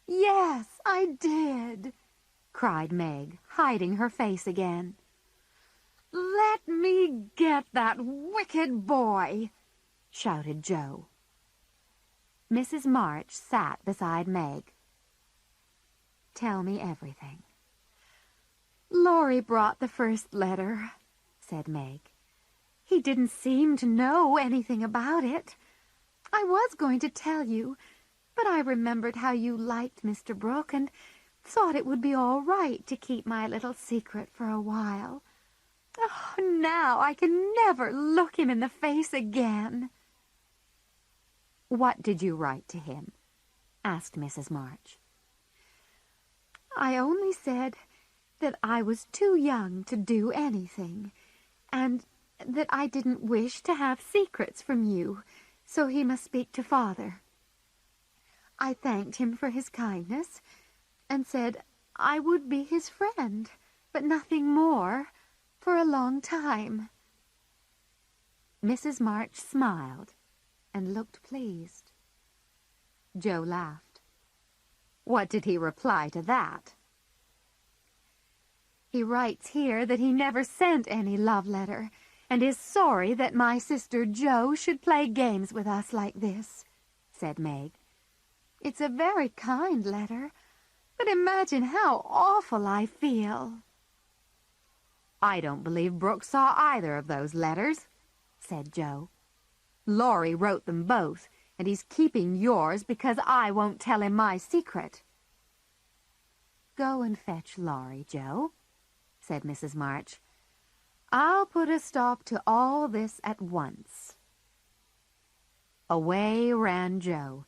"Yes, I did," cried Meg, hiding her face again. "Let me get that wicked boy," shouted Joe. Mrs. March sat beside Meg. "Tell me everything." "Laurie brought the first letter," said Meg. "He didn't seem to know anything about it. I was going to tell you, but I remembered how you liked Mr. Brooke and thought it would be all right to keep my little secret for a while. Oh, now I can never look him in the face again." "What did you write to him?" asked Mrs. March. "I only said that I was too young to do anything, and that I didn't wish to have secrets from you, so he must speak to Father. I thanked him for his kindness, and said I would be his friend, but nothing more, for a long time." Mrs. March smiled and looked pleased. Joe laughed. "What did he reply to that?" "He writes here that he never sent any love letter, and is sorry that my sister Jo should play games with us like this," said Meg. "It's a very kind letter, but imagine how awful I feel." "I don't believe Brooke saw either of those letters," said Joe. "Laurie wrote them both, and he's keeping yours because I won't tell him my secret." "Go and fetch Laurie, Joe," said Mrs. March. "I'll put a stop to all this at once." Away ran Joe,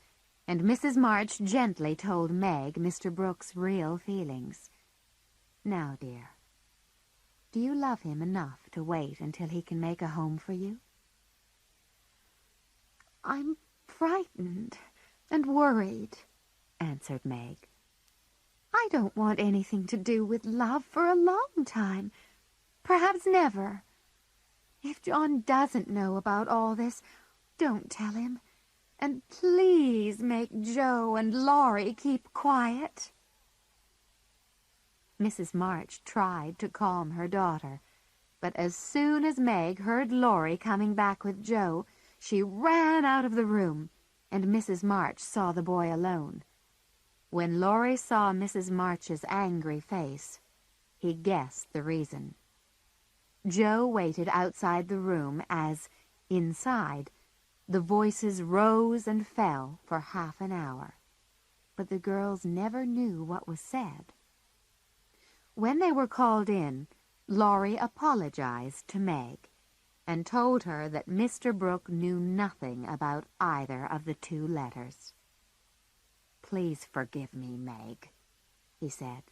and Mrs. March gently told Meg Mr. Brooke's real feelings. "Now, dear, do you love him enough to wait until he can make a home for you?" "I'm frightened and worried," answered Meg. "I don't want anything to do with love for a long time, perhaps never. If John doesn't know about all this, don't tell him. And please make Joe and Laurie keep quiet." Mrs. March tried to calm her daughter, but as soon as Meg heard Laurie coming back with Joe, she ran out of the room, and Mrs. March saw the boy alone. When Laurie saw Mrs. March's angry face, he guessed the reason. Joe waited outside the room as, inside, the voices rose and fell for half an hour, but the girls never knew what was said. When they were called in, Laurie apologized to Meg and told her that Mr. Brooke knew nothing about either of the two letters. "Please forgive me, Meg," he said.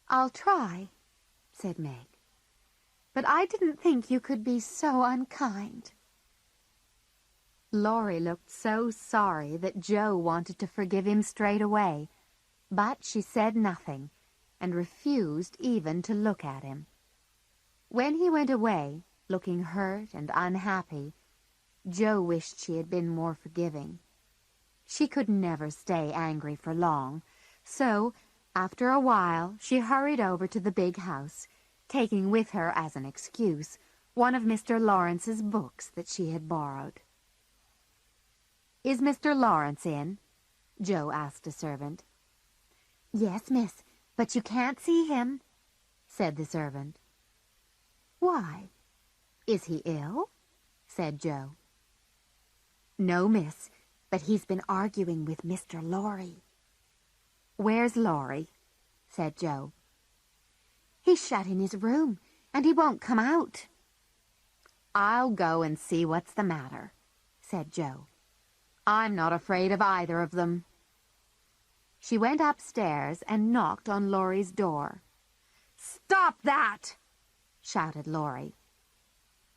"I'll try," said Meg. "But I didn't think you could be so unkind." Laurie looked so sorry that Joe wanted to forgive him straight away, but she said nothing and refused even to look at him. When he went away, looking hurt and unhappy, Joe wished she had been more forgiving. She could never stay angry for long, so after a while she hurried over to the big house, taking with her as an excuse one of Mr. Lawrence's books that she had borrowed. "Is Mr. Lawrence in?" Joe asked a servant. "Yes, miss, but you can't see him," said the servant. "Why?" "Is he ill?" said Joe. "No, miss, but he's been arguing with Mr. Laurie." "Where's Laurie?" said Joe. "He's shut in his room, and he won't come out." "I'll go and see what's the matter," said Joe. "I'm not afraid of either of them." She went upstairs and knocked on Laurie's door. "Stop that!" shouted Laurie.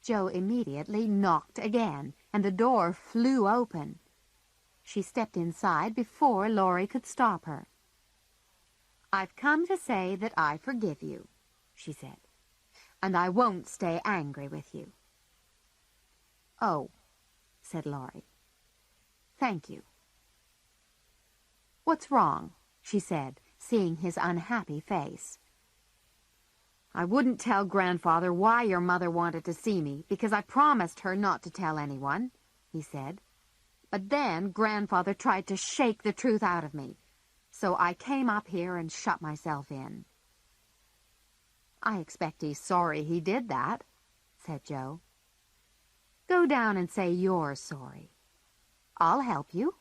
Joe immediately knocked again, and the door flew open. She stepped inside before Laurie could stop her. "I've come to say that I forgive you," she said, "and I won't stay angry with you." "Oh," said Laurie. "Thank you." "What's wrong?" she said, seeing his unhappy face. "I wouldn't tell Grandfather why your mother wanted to see me, because I promised her not to tell anyone," he said. "But then Grandfather tried to shake the truth out of me, so I came up here and shut myself in." "I expect he's sorry he did that," said Joe. "Go down and say you're sorry. I'll help you."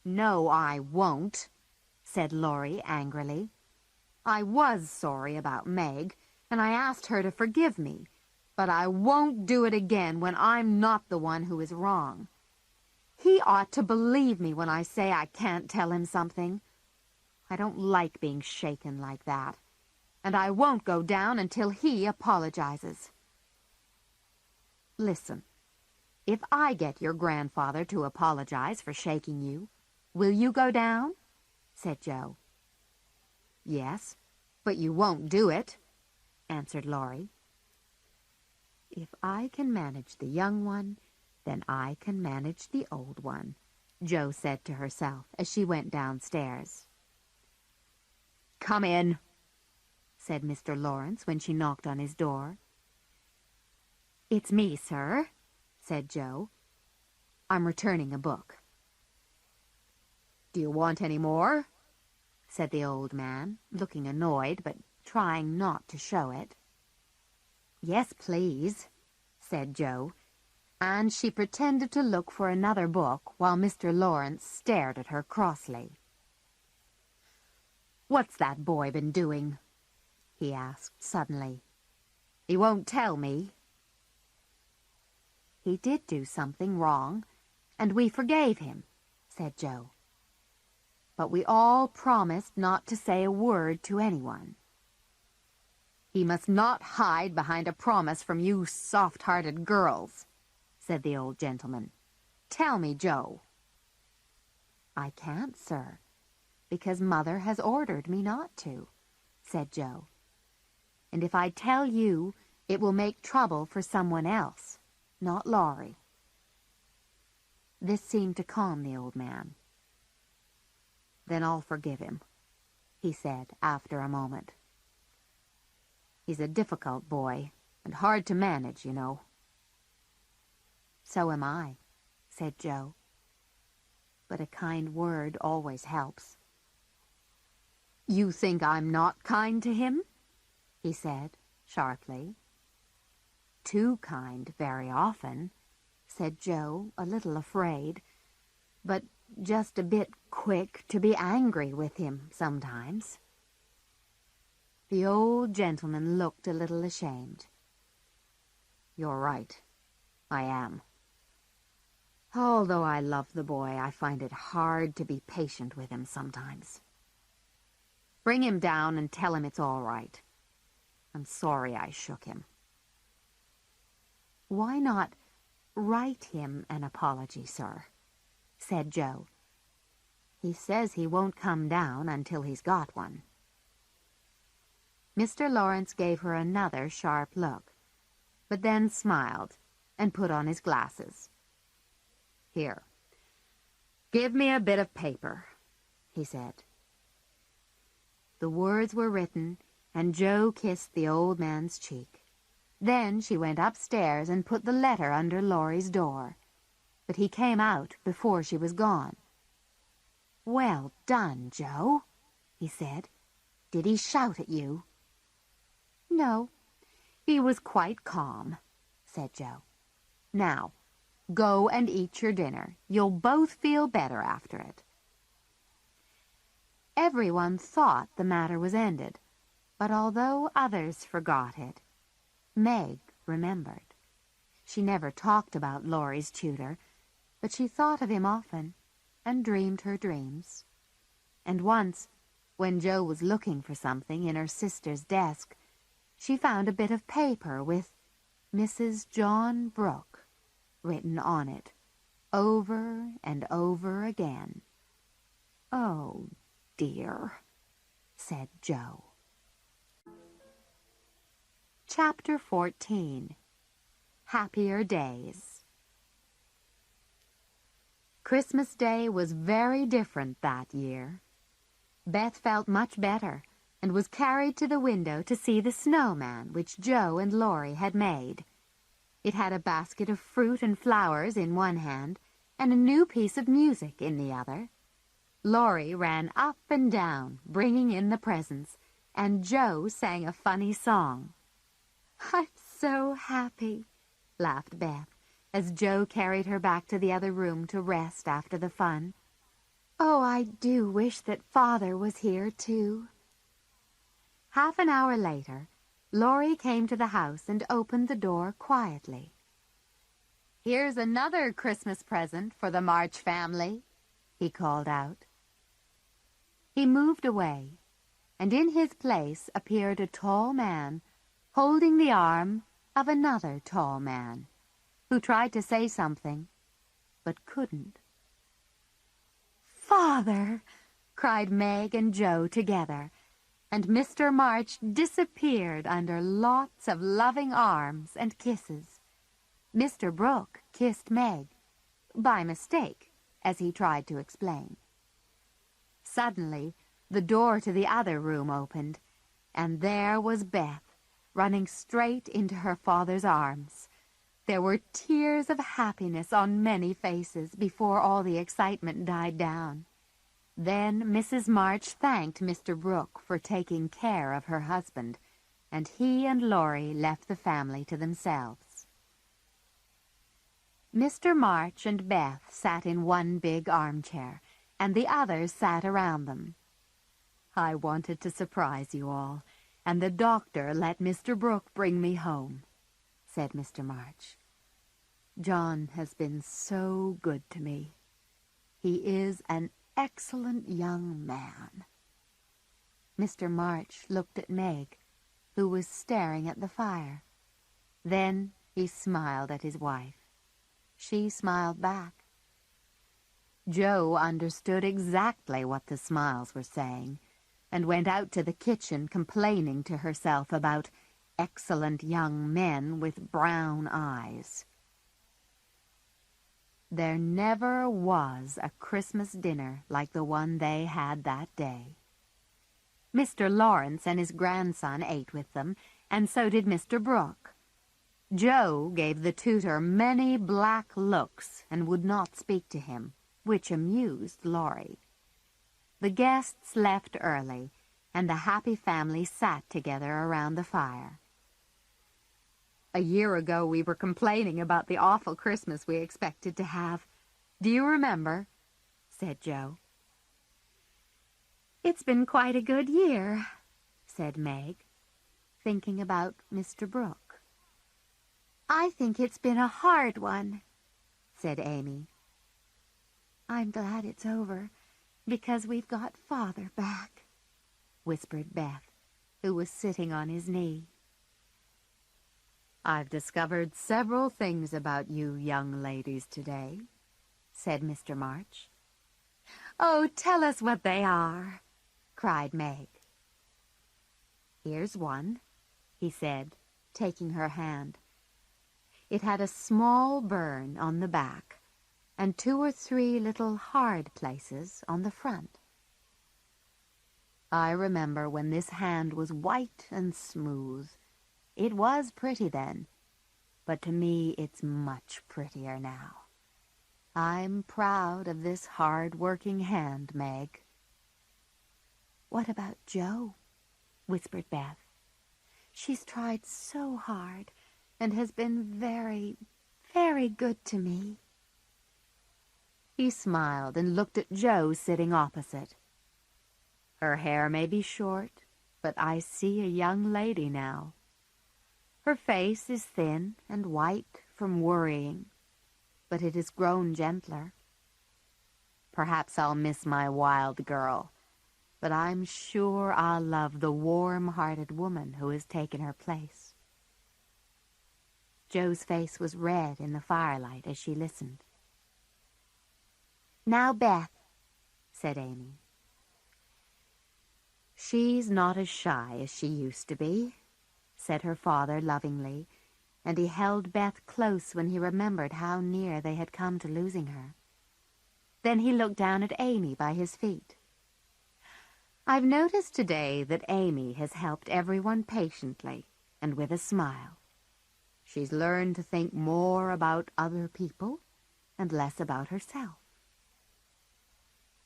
"No, I won't," said Laurie angrily. "I was sorry about Meg, and I asked her to forgive me, but I won't do it again when I'm not the one who is wrong. He ought to believe me when I say I can't tell him something. I don't like being shaken like that, and I won't go down until he apologizes. Listen, if I get your grandfather to apologize for shaking you, will you go down?" said Joe. "Yes, but you won't do it," answered Laurie. "If I can manage the young one, then I can manage the old one," Joe said to herself as she went downstairs. "Come in," said Mr. Lawrence when she knocked on his door. "It's me, sir," said Joe. "I'm returning a book." "Do you want any more?" said the old man, looking annoyed, but trying not to show it. "Yes, please," said Joe, and she pretended to look for another book while Mr. Lawrence stared at her crossly. "What's that boy been doing?" he asked suddenly. "He won't tell me." "He did do something wrong, and we forgave him," said Joe. "But we all promised not to say a word to anyone." "He must not hide behind a promise from you soft-hearted girls," said the old gentleman. "Tell me, Joe." "I can't, sir, because Mother has ordered me not to," said Joe. "And if I tell you, it will make trouble for someone else, not Laurie." This seemed to calm the old man. "Then I'll forgive him," he said after a moment. "He's a difficult boy, and hard to manage, you know." "So am I," said Joe. "But a kind word always helps." "You think I'm not kind to him?" he said sharply. "Too kind very often," said Joe, a little afraid, "but just a bit quick to be angry with him sometimes." The old gentleman looked a little ashamed. "You're right. I am. Although I love the boy, I find it hard to be patient with him sometimes. Bring him down and tell him it's all right. I'm sorry I shook him." "Why not write him an apology, sir?" said Joe. "He says he won't come down until he's got one." Mr. Lawrence gave her another sharp look, but then smiled and put on his glasses. "Here, give me a bit of paper," he said. The words were written, and Joe kissed the old man's cheek. Then she went upstairs and put the letter under Laurie's door, but he came out before she was gone. "Well done, Joe," he said. "Did he shout at you?" "No, he was quite calm," said Joe. "Now, go and eat your dinner. You'll both feel better after it." Everyone thought the matter was ended, but although others forgot it, Meg remembered. She never talked about Laurie's tutor, but she thought of him often and dreamed her dreams. And once, when Joe was looking for something in her sister's desk, she found a bit of paper with Mrs. John Brooke written on it, over and over again. "Oh, dear," said Joe. Chapter 14. Happier Days. Christmas Day was very different that year. Beth felt much better, and was carried to the window to see the snowman which Joe and Laurie had made. It had a basket of fruit and flowers in one hand, and a new piece of music in the other. Laurie ran up and down, bringing in the presents, and Joe sang a funny song. "I'm so happy," laughed Beth, as Joe carried her back to the other room to rest after the fun. "Oh, I do wish that Father was here, too." Half an hour later, Laurie came to the house and opened the door quietly. "Here's another Christmas present for the March family," he called out. He moved away, and in his place appeared a tall man holding the arm of another tall man, who tried to say something, but couldn't. "Father!" cried Meg and Joe together, and Mr. March disappeared under lots of loving arms and kisses. Mr. Brooke kissed Meg, by mistake, as he tried to explain. Suddenly, the door to the other room opened, and there was Beth, running straight into her father's arms. There were tears of happiness on many faces before all the excitement died down. Then Mrs. March thanked Mr. Brooke for taking care of her husband, and he and Laurie left the family to themselves. Mr. March and Beth sat in one big armchair, and the others sat around them. "I wanted to surprise you all, and the doctor let Mr. Brooke bring me home," said Mr. March. "John has been so good to me. He is an excellent young man." Mr. March looked at Meg, who was staring at the fire. Then he smiled at his wife. She smiled back. Joe understood exactly what the smiles were saying, and went out to the kitchen complaining to herself about excellent young men with brown eyes. There never was a Christmas dinner like the one they had that day. Mr. Lawrence and his grandson ate with them, and so did Mr. Brooke. Joe gave the tutor many black looks and would not speak to him, which amused Laurie. The guests left early, and the happy family sat together around the fire. A year ago we were complaining about the awful Christmas we expected to have. Do you remember? Said Joe. It's been quite a good year, said Meg, thinking about Mr. Brooke. I think it's been a hard one, said Amy. I'm glad it's over, because we've got Father back, whispered Beth, who was sitting on his knee. I've discovered several things about you young ladies today, said Mr. March. Oh, tell us what they are, cried Meg. Here's one, he said, taking her hand. It had a small burn on the back, and 2 or 3 little hard places on the front. I remember when this hand was white and smooth. It was pretty then, but to me it's much prettier now. I'm proud of this hard-working hand, Meg. What about Jo? Whispered Beth. She's tried so hard and has been very, very good to me. He smiled and looked at Jo sitting opposite. Her hair may be short, but I see a young lady now. Her face is thin and white from worrying, but it has grown gentler. Perhaps I'll miss my wild girl, but I'm sure I'll love the warm-hearted woman who has taken her place. Jo's face was red in the firelight as she listened. Now, Beth, said Amy. She's not as shy as she used to be, said her father lovingly, and he held Beth close when he remembered how near they had come to losing her. Then he looked down at Amy by his feet. I've noticed today that Amy has helped everyone patiently and with a smile. She's learned to think more about other people and less about herself.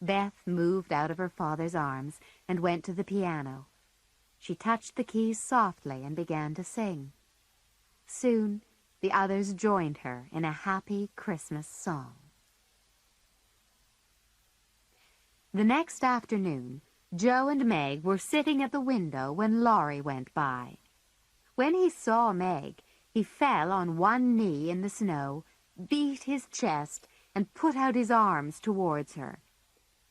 Beth moved out of her father's arms and went to the piano. She touched the keys softly and began to sing. Soon, the others joined her in a happy Christmas song. The next afternoon, Jo and Meg were sitting at the window when Laurie went by. When he saw Meg, he fell on one knee in the snow, beat his chest, and put out his arms towards her.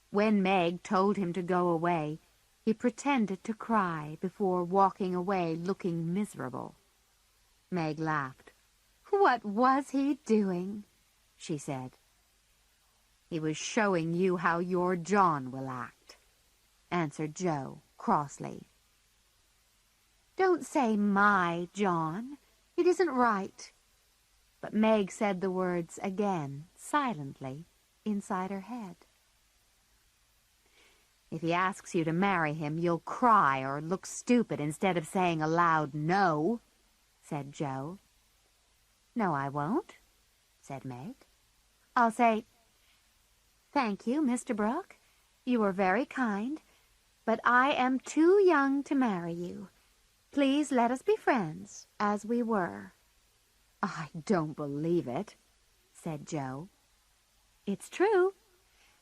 When Meg told him to go away, he pretended to cry before walking away looking miserable. Meg laughed. What was he doing? She said. He was showing you how your John will act, answered Jo crossly. Don't say my John. It isn't right. But Meg said the words again, silently, inside her head. If he asks you to marry him, you'll cry or look stupid instead of saying aloud no, said Jo. No, I won't, said Meg. I'll say, thank you, Mr. Brooke. You are very kind, but I am too young to marry you. Please let us be friends, as we were. I don't believe it, said Jo. It's true.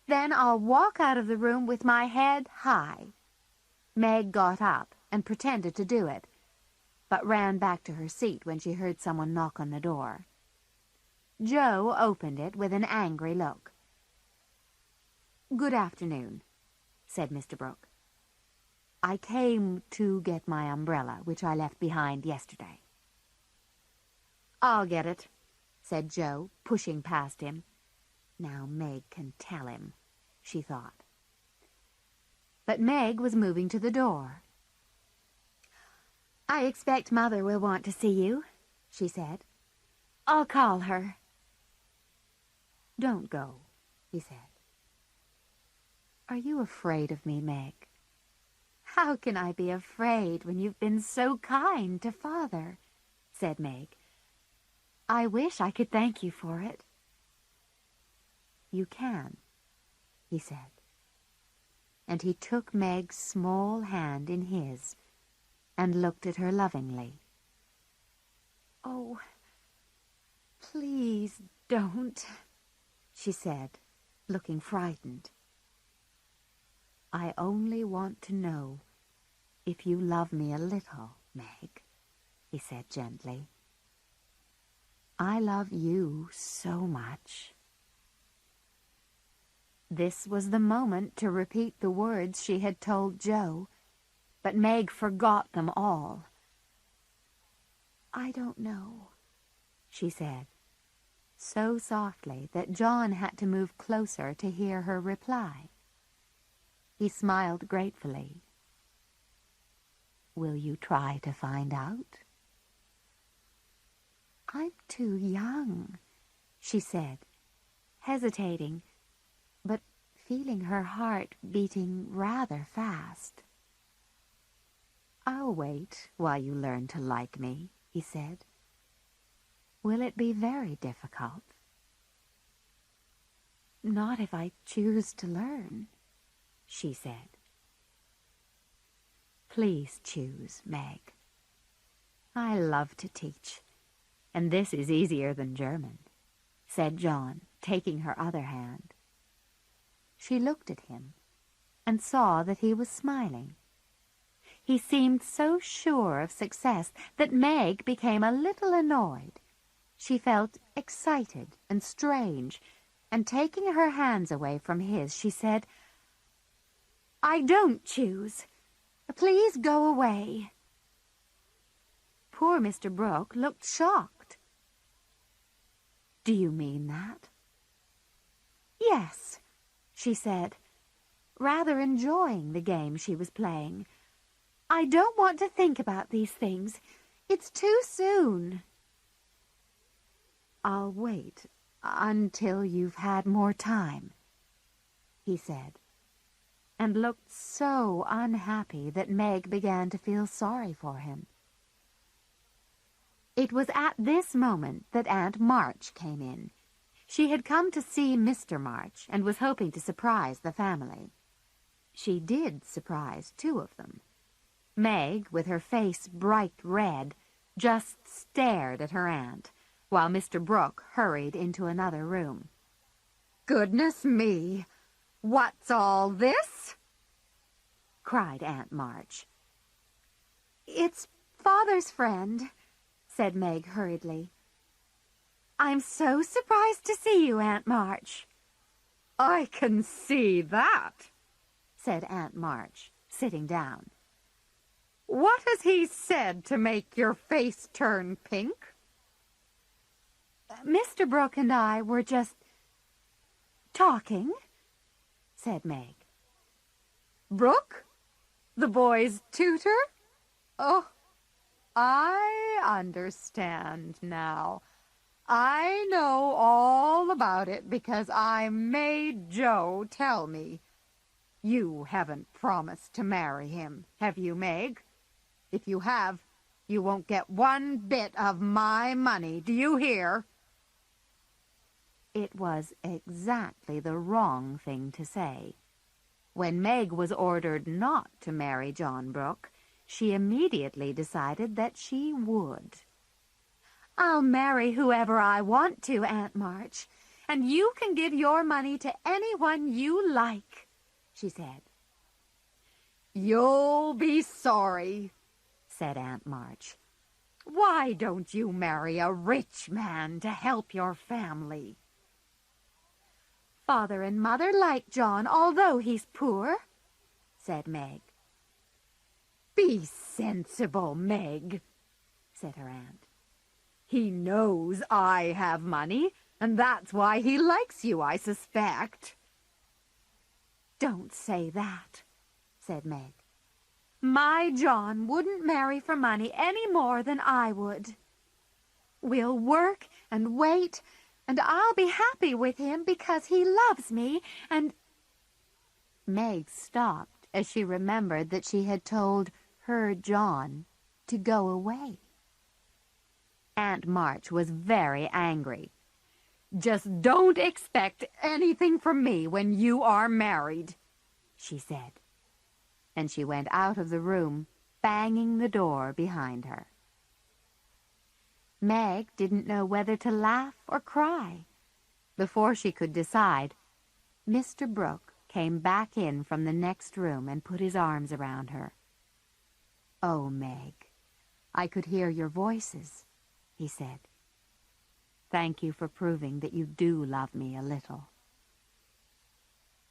Then I'll walk out of the room with my head high. Meg got up and pretended to do it, but ran back to her seat when she heard someone knock on the door. Jo opened it with an angry look. Good afternoon, said Mr. Brooke. I came to get my umbrella, which I left behind yesterday. I'll get it, said Jo, pushing past him. Now Meg can tell him, she thought. But Meg was moving to the door. I expect Mother will want to see you, she said. I'll call her. "Don't go," he said. "Are you afraid of me, Meg?" "How can I be afraid when you've been so kind to Father?" said Meg. "I wish I could thank you for it." "You can," he said. And he took Meg's small hand in his and looked at her lovingly. "Oh, please don't," she said, looking frightened. "I only want to know if you love me a little, Meg," he said gently. "I love you so much." This was the moment to repeat the words she had told Joe, but Meg forgot them all. "I don't know," she said, so softly that John had to move closer to hear her reply. He smiled gratefully. "Will you try to find out?" "I'm too young," she said, hesitating, but feeling her heart beating rather fast. "I'll wait while you learn to like me," he said. "Will it be very difficult?" "Not if I choose to learn," she said. "Please choose, Meg. I love to teach, and this is easier than German," said John, taking her other hand. She looked at him and saw that he was smiling. He seemed so sure of success that Meg became a little annoyed. She felt excited and strange, and taking her hands away from his, she said, "I don't choose. Please go away." Poor Mr. Brooke looked shocked. "Do you mean that?" "Yes," she said, rather enjoying the game she was playing. "I don't want to think about these things. It's too soon." "I'll wait until you've had more time," he said, and looked so unhappy that Meg began to feel sorry for him. It was at this moment that Aunt March came in. She had come to see Mr. March and was hoping to surprise the family. She did surprise two of them. Meg, with her face bright red, just stared at her aunt, while Mr. Brooke hurried into another room. "Goodness me! What's all this?" cried Aunt March. "It's Father's friend," said Meg hurriedly. "I'm so surprised to see you, Aunt March." "I can see that," said Aunt March, sitting down. "What has he said to make your face turn pink?" "Mr. Brooke and I were just talking," said Meg. "Brooke? The boy's tutor? Oh, I understand now. I know all about it because I made Joe tell me. You haven't promised to marry him, have you, Meg? If you have, you won't get one bit of my money. Do you hear?" It was exactly the wrong thing to say. When Meg was ordered not to marry John Brooke, she immediately decided that she would. "I'll marry whoever I want to, Aunt March, and you can give your money to anyone you like," she said. "You'll be sorry," said Aunt March. "Why don't you marry a rich man to help your family?" "Father and Mother like John, although he's poor," said Meg. "Be sensible, Meg," said her aunt. "He knows I have money, and that's why he likes you, I suspect." "Don't say that," said Meg. "My John wouldn't marry for money any more than I would. We'll work and wait and I'll be happy with him because he loves me, and—" Meg stopped as she remembered that she had told her John to go away. Aunt March was very angry. "Just don't expect anything from me when you are married," she said. And she went out of the room, banging the door behind her. Meg didn't know whether to laugh or cry. Before she could decide, Mr. Brooke came back in from the next room and put his arms around her. "Oh, Meg, I could hear your voices," he said. "Thank you for proving that you do love me a little."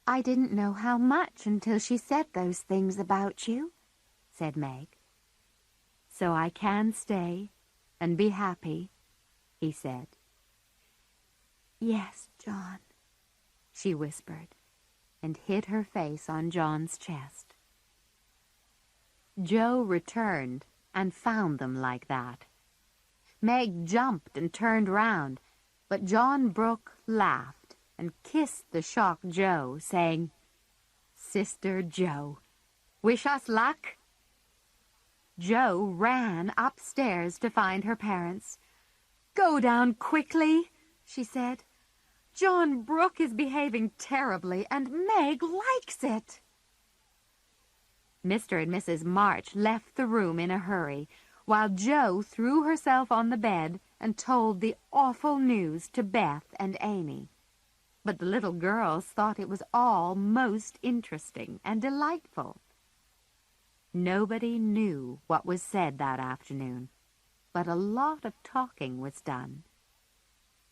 "I didn't know how much until she said those things about you," said Meg. "So I can stay and be happy," he said. "Yes, John," she whispered, and hid her face on John's chest. Joe returned and found them like that. Meg jumped and turned round, but John Brooke laughed and kissed the shocked Joe, saying, "Sister Joe, wish us luck?" Joe ran upstairs to find her parents. "Go down quickly," she said. "John Brooke is behaving terribly, and Meg likes it." Mr. and Mrs. March left the room in a hurry, while Joe threw herself on the bed and told the awful news to Beth and Amy. But the little girls thought it was all most interesting and delightful. Nobody knew what was said that afternoon, but a lot of talking was done.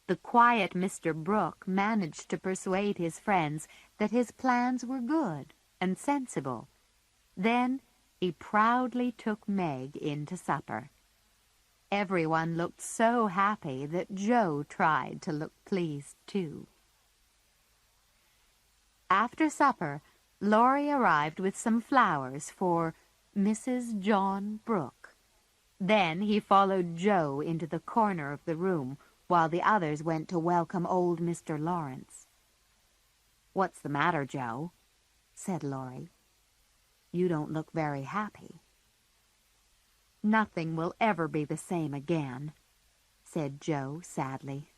The quiet Mr. Brooke managed to persuade his friends that his plans were good and sensible. Then he proudly took Meg in to supper. Everyone looked so happy that Joe tried to look pleased too. After supper, Laurie arrived with some flowers for Mrs. John Brooke. Then he followed Joe into the corner of the room while the others went to welcome old Mr. Lawrence. "What's the matter, Joe?" said Laurie. "You don't look very happy." "Nothing will ever be the same again," said Joe sadly.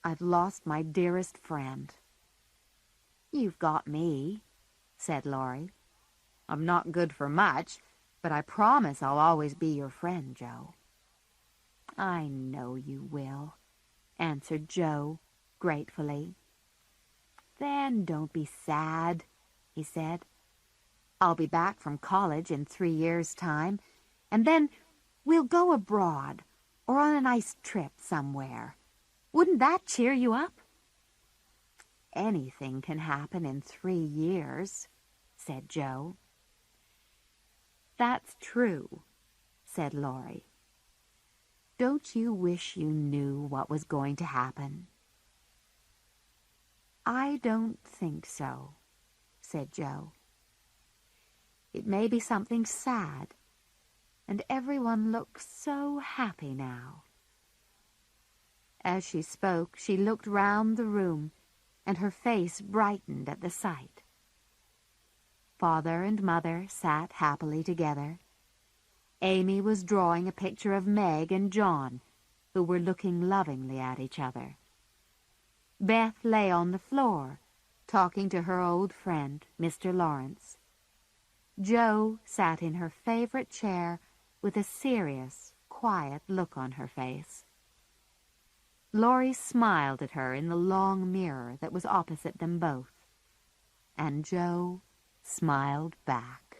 "I've lost my dearest friend." "You've got me," said Laurie. "I'm not good for much, but I promise I'll always be your friend, Joe." "I know you will," answered Joe gratefully. "Then don't be sad," he said. "I'll be back from college in 3 years' time, and then we'll go abroad or on a nice trip somewhere. Wouldn't that cheer you up?" "Anything can happen in 3 years," said Joe. "That's true," said Laurie. "Don't you wish you knew what was going to happen?" "I don't think so," said Joe. "It may be something sad, and everyone looks so happy now." As she spoke, she looked round the room, and her face brightened at the sight. Father and Mother sat happily together. Amy was drawing a picture of Meg and John, who were looking lovingly at each other. Beth lay on the floor, talking to her old friend, Mr. Lawrence. Joe sat in her favorite chair with a serious, quiet look on her face. Laurie smiled at her in the long mirror that was opposite them both, and Joe smiled back.